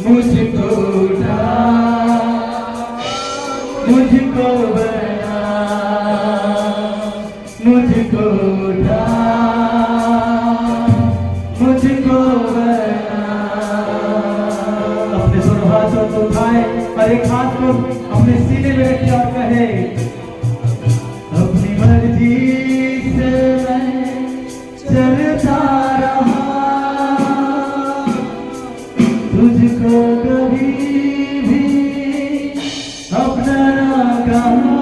मुझको उठा, मुझको बना, मुझको उठा, मुझको बना। अपने दोनों हाथों को उठाए और एक हाथ को अपने सीने में रखे और कहे, अपनी मर्जी से मैं चलता रहा, तुझको कभी भी अपना ना कहा,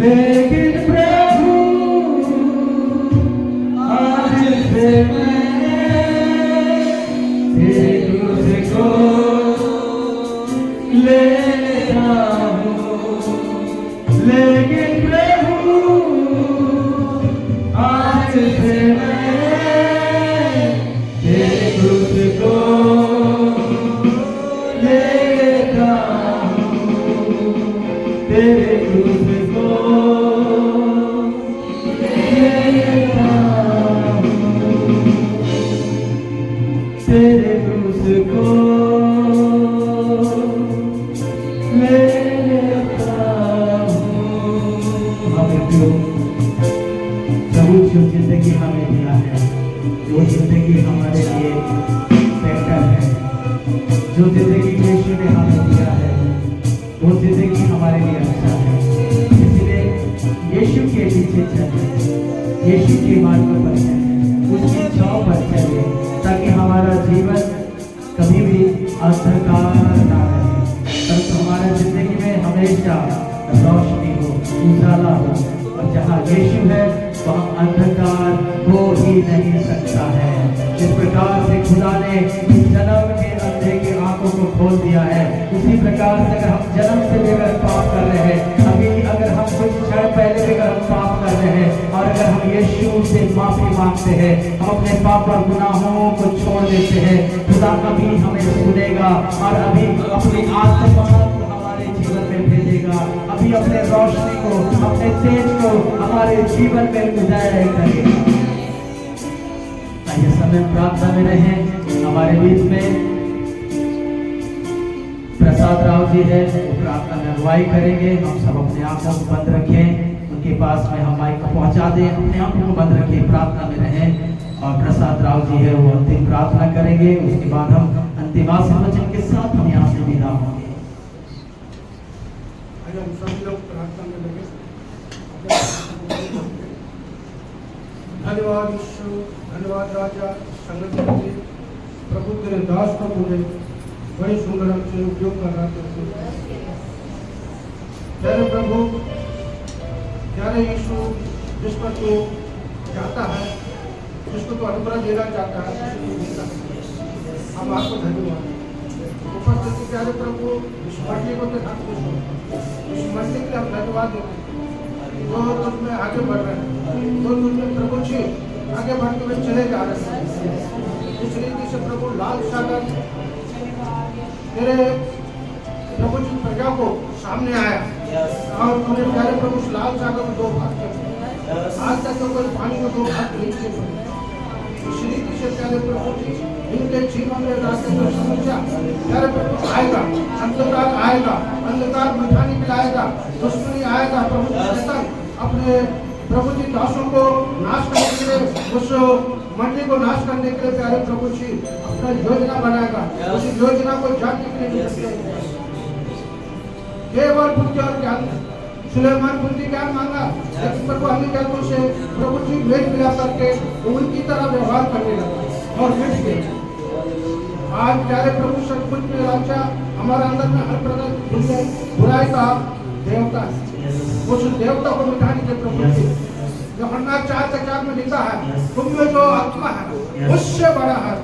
लेकिन प्रभु आज से मैं तेरे क्रूस को लेता हूँ। लेकिन प्रभु आज से मैं तेरे क्रूस को लेता हूँ, तेरे क्रूस को लेता हूँ, तेरे क्रूस को लेता हूँ। हमें जो प्रभु जो जिंदगी हमें दिया है, वो जिंदगी हमारे लिए बेहतर है। जो जिंदगी यीशु ने हमें दिया है, वो जिंदगी हमारे लिए अच्छा है। इसलिए यीशु के पीछे चले, यीशु के मार्ग पर चले, उसकी छांव पर चले, ताकि हमारा जीवन कभी भी अंधकार ना रहे, परंतु हमारे जिंदगी में हमेशा रोशनी हो, उजाला हो। और जहाँ यीशु है वहाँ अंधकार हो ही नहीं सकता है। जिस प्रकार से खुदा ने इस जन्म के अंधे की आंखों को खोल दिया है, उसी प्रकार से अगर हम जन्म से भी अगर पाप कर रहे हैं, अभी अगर हम कुछ क्षण पहले भी अगर हम पाप कर रहे हैं, और अगर हम यीशु से माफी मांगते हैं, हम अपने पाप और गुनाहों को छोड़ देते हैं, खुदा कभी हमें सुनेगा और अभी अपनी आत्मा को हमारे जीवन में भेजेगा, अभी अपने रोशनी को, अपने तेज को हमारे जीवन में उजागर करेगा। आइए समय प्रार्थना में रहें। हमारे बीच में प्रसाद राव जी है, वो प्रार्थना में अगुवाई करेंगे। हम सब अपने आंखों को बंद रखें, उनके पास में हम माइक को पहुंचा दें, अपने आंखों को बंद रखें, प्रार्थना में रहें। और प्रसाद राव जी है, वो अंतिम प्रार्थना करेंगे। उसके बाद हम अंतिम आशीर्वचन के साथ हम यहाँ से विदा होंगे। हम सभी लोग प्रार्थना में लगे। धन्यवाद ईश्वर, धन्यवाद राजा, संगत जी, प्रभु तेरे दास को मुझे बड़े सुंदर ढंग से उपयोग कर रहा था। प्यारे प्रभु, प्यारे यीशु, जिस पर तू चाहता है, जिसको तू अनुग्रह देना चाहता है, हम आपको धन्यवाद उपस्थिति प्यारे प्रभु इस मंडली को देखा इस मंडली के लिए हम धन्यवाद देते हैं जो तुमने आगे बढ़ रहे हैं जो तुमने प्रभु जी आगे बढ़ते हुए चले जा रहे हैं। इस रीति से प्रभु लाल सागर तेरे प्रभु जी प्रजा को सामने आया और तुमने प्यारे प्रभु उस लाल सागर को 2 भाग किया। आज तक तो कोई पानी को 2 भाग नहीं किए। इस रीति से प्यारे प्रभु जी इनके जीवन में रास्ते में समस्या प्यारे प्रभु आएगा, अंधकार आएगा, अंधकार मिटाने के लिए आएगा, दुश्मनी आएगा। प्रभु शैतान अपने प्रभु जी दासों को नाश करने के लिए उस मंडली को नाश करने के लिए प्यारे प्रभु जी अपना योजना बनाएगा। उस योजना को जानने के लिए केवल बुद्धि और ज्ञान सुलेमान बुद्धि ज्ञान मांगा, लेकिन प्रभु अन्य ज्ञानों से प्रभु जी मेल मिला करके उनकी तरह व्यवहार करने लगा और मिट गए। आज प्यारे प्रभु सचमुच में राजा हमारे अंदर में हर प्रकार बुराई का देवता है। उस देवता को मिटाने के प्रभु जी यूहन्ना 4:4 में लिखा है तुम में जो आत्मा है उससे बड़ा है।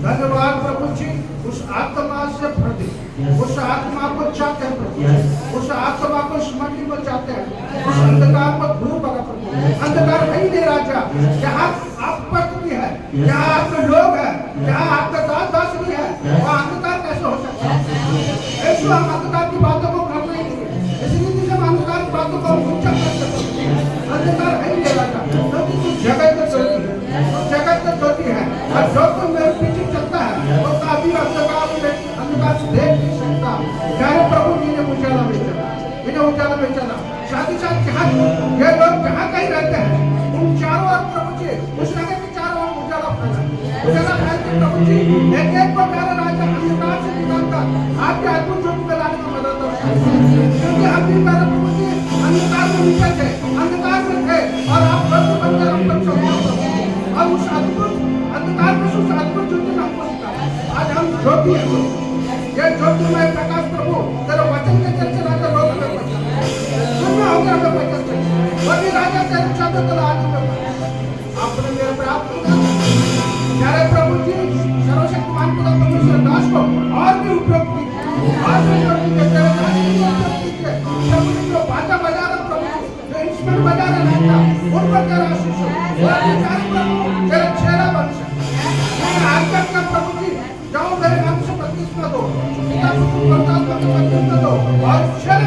धन्यवाद प्रभु जी उस आत्मा से भर दे, उस आत्मा को चाहते हैं प्रभु, उस आत्मा को स्मृति को चाहते हैं, उस अंधकार को दूर करा प्रभु। अंधकार नहीं दे राजा, जहाँ आप पत्नी है, जहाँ आपके लोग है, जहाँ आपका दास भी है, वहाँ अंधकार कैसे हो सकता है? ऐसे हम अंधकार की बातों को कर नहीं देंगे, इसलिए हम अंधकार की बातों को ऊंचा कर सकते हैं। अंधकार नहीं दे राजा, क्योंकि तू जगत में चलती है, जगत में चलती है और जो कोई मेरे पीछे चलता है वो कभी अंधकार से देख नहीं सकता। प्यारे प्रभु जी ने उजाला में चला, इन्हें उजाला में चला। साथ जहाँ ये लोग जहाँ कहीं रहते हैं उन चारों ओर प्रभु जी उस जगह के चारों ओर उजाला फैला प्रभु जी एक को प्यारे राजा अंधकार से निकालकर आपके अद्भुत ज्योति में लाने का मदद करता है। क्योंकि हम भी प्यारे प्रभु जी अंधकार में नीचे थे, अंधकार में थे और आप बंद बनकर हम तक चौंका और उस अद्भुत अंधकार में उस अद्भुत ज्योति में हमको निकाला। आज हम ज्योति है, ये ज्योतिमय प्रकाश प्रभु तेरे वचन के चर्चा राजा लोग हमें पहचान दुनिया होकर हमें पहचान वही राजा तेरे शब्द तला आगे में आपने मेरे पे आप प्यारे प्रभु जी सर्वशक्तिमान खुदा परमेश्वर दास को और भी उपयोग कीजिए, और भी उपयोग कीजिए, तेरे दास को उपयोग कीजिए। प्रभु जी जो बाजा बजा रहे प्रभु जो इंस्ट्रूमेंट बजा रहे रहता उन पर तेरा आशीष हो, प्रभु तेरा चेहरा बन सके। आज तक का प्रभु जी जाओ मेरे नाम से प्रतिष्ठा दो, प्रतिष्ठा दो और चले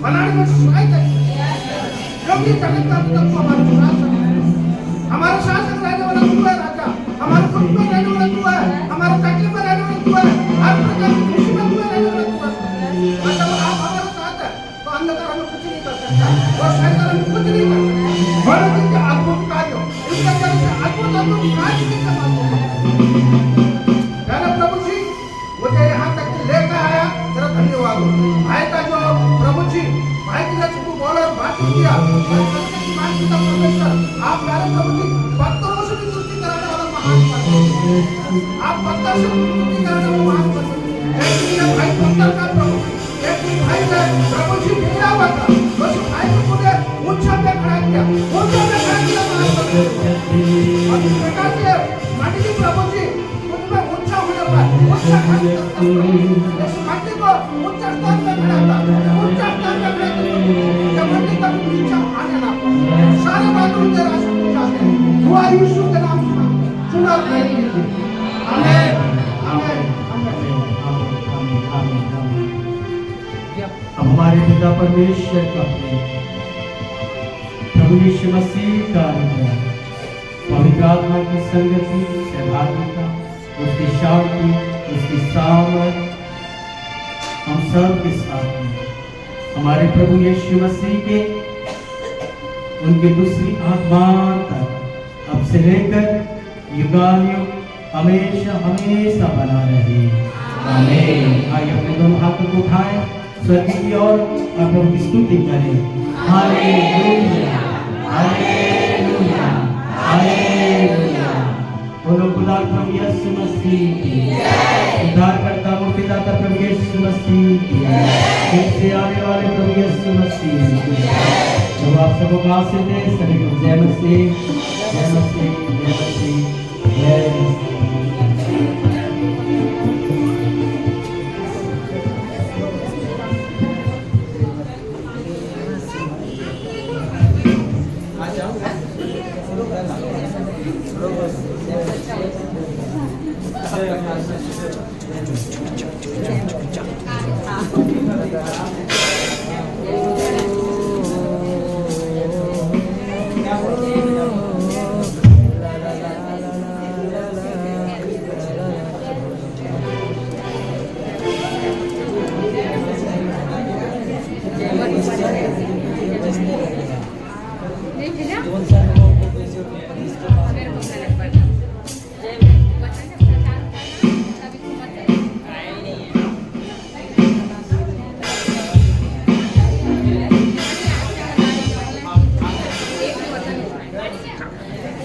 बनाने में सहायता क्योंकि जगत का तत्व हमारे शासन हमारे शासन रहने वाला तू है राजा, हमारे दुख में रहने वाला तू है, हमारे तकलीफ में रहने वाला तू है, हर प्रकार की खुशी में तू रहने वाला तू है। मतलब आप हमारे साथ है तो अंधकार हमें कुछ नहीं कर सकता और शैतान हमें कुछ नहीं कर सकता। बड़े दिन के अद्भुत कार्य इनका जैसे अद्भुत कार्य की प्यारे प्रभु जी मुझे यहाँ तक लेकर आया तेरा धन्यवाद हो। भाई का जो प्रभु जी भाई की जैसे तू बोला बातचीत किया आप प्यारे प्रभु जी पत्थरों से भी सृष्टि कराने वाला महान परमेश्वर, आप पत्थर से सृष्टि कराने वाला महान परमेश्वर। एक दिन भाई पत्थर का प्रभु, एक दिन भाई ने प्रभु जी गिरा हुआ था, उस भाई को मुझे ऊंचा पे खड़ा किया, ऊंचा पे खड़ा किया महान परमेश्वर। और इस प्रकार से मंडली प्रभु जी उनमें ऊंचा होने पर ऊंचा इस मंडली को ऊंचा स्तर पे खड़ा था, ऊंचा स्तर पे खड़ा था, मंडली का नीचा आने ना पाए। सारे बातों के रास्ते में जाते हैं हुआ यीशु के नाम सुना नहीं। आमीन आमीन अब हमारे पिता परमेश्वर का प्रभु यीशु मसीह का अनुग्रह, पवित्र आत्मा की संगति, सहभागिता, उसकी शांति, उसकी सामर्थ हम सब के साथ में हमारे प्रभु यीशु मसीह के उनकी दूसरी आगमन तक अब से लेकर युगानुयुग हमेशा हमेशा बना रहे। आमीन। आइए अपने दोनों हाथों को उठाएं, स्वर्ग की ओर और प्रभु की स्तुति करें। Hallelujah hallelujah hallelujah. बोलो खुदा प्रभु यीशु मसीह की जय। उद्धारकर्ता मुक्तिदाता प्रभु यीशु मसीह की जय। फिर से आने वाले प्रभु यीशु मसीह की जय। जब आप सबको आशीष दे, सभी को जय मसीह। जय मसीह, जय मसीह, जय मसीह।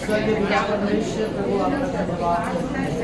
स्वर्गीय पिता परमेश्वर प्रभु आपका धन्यवाद।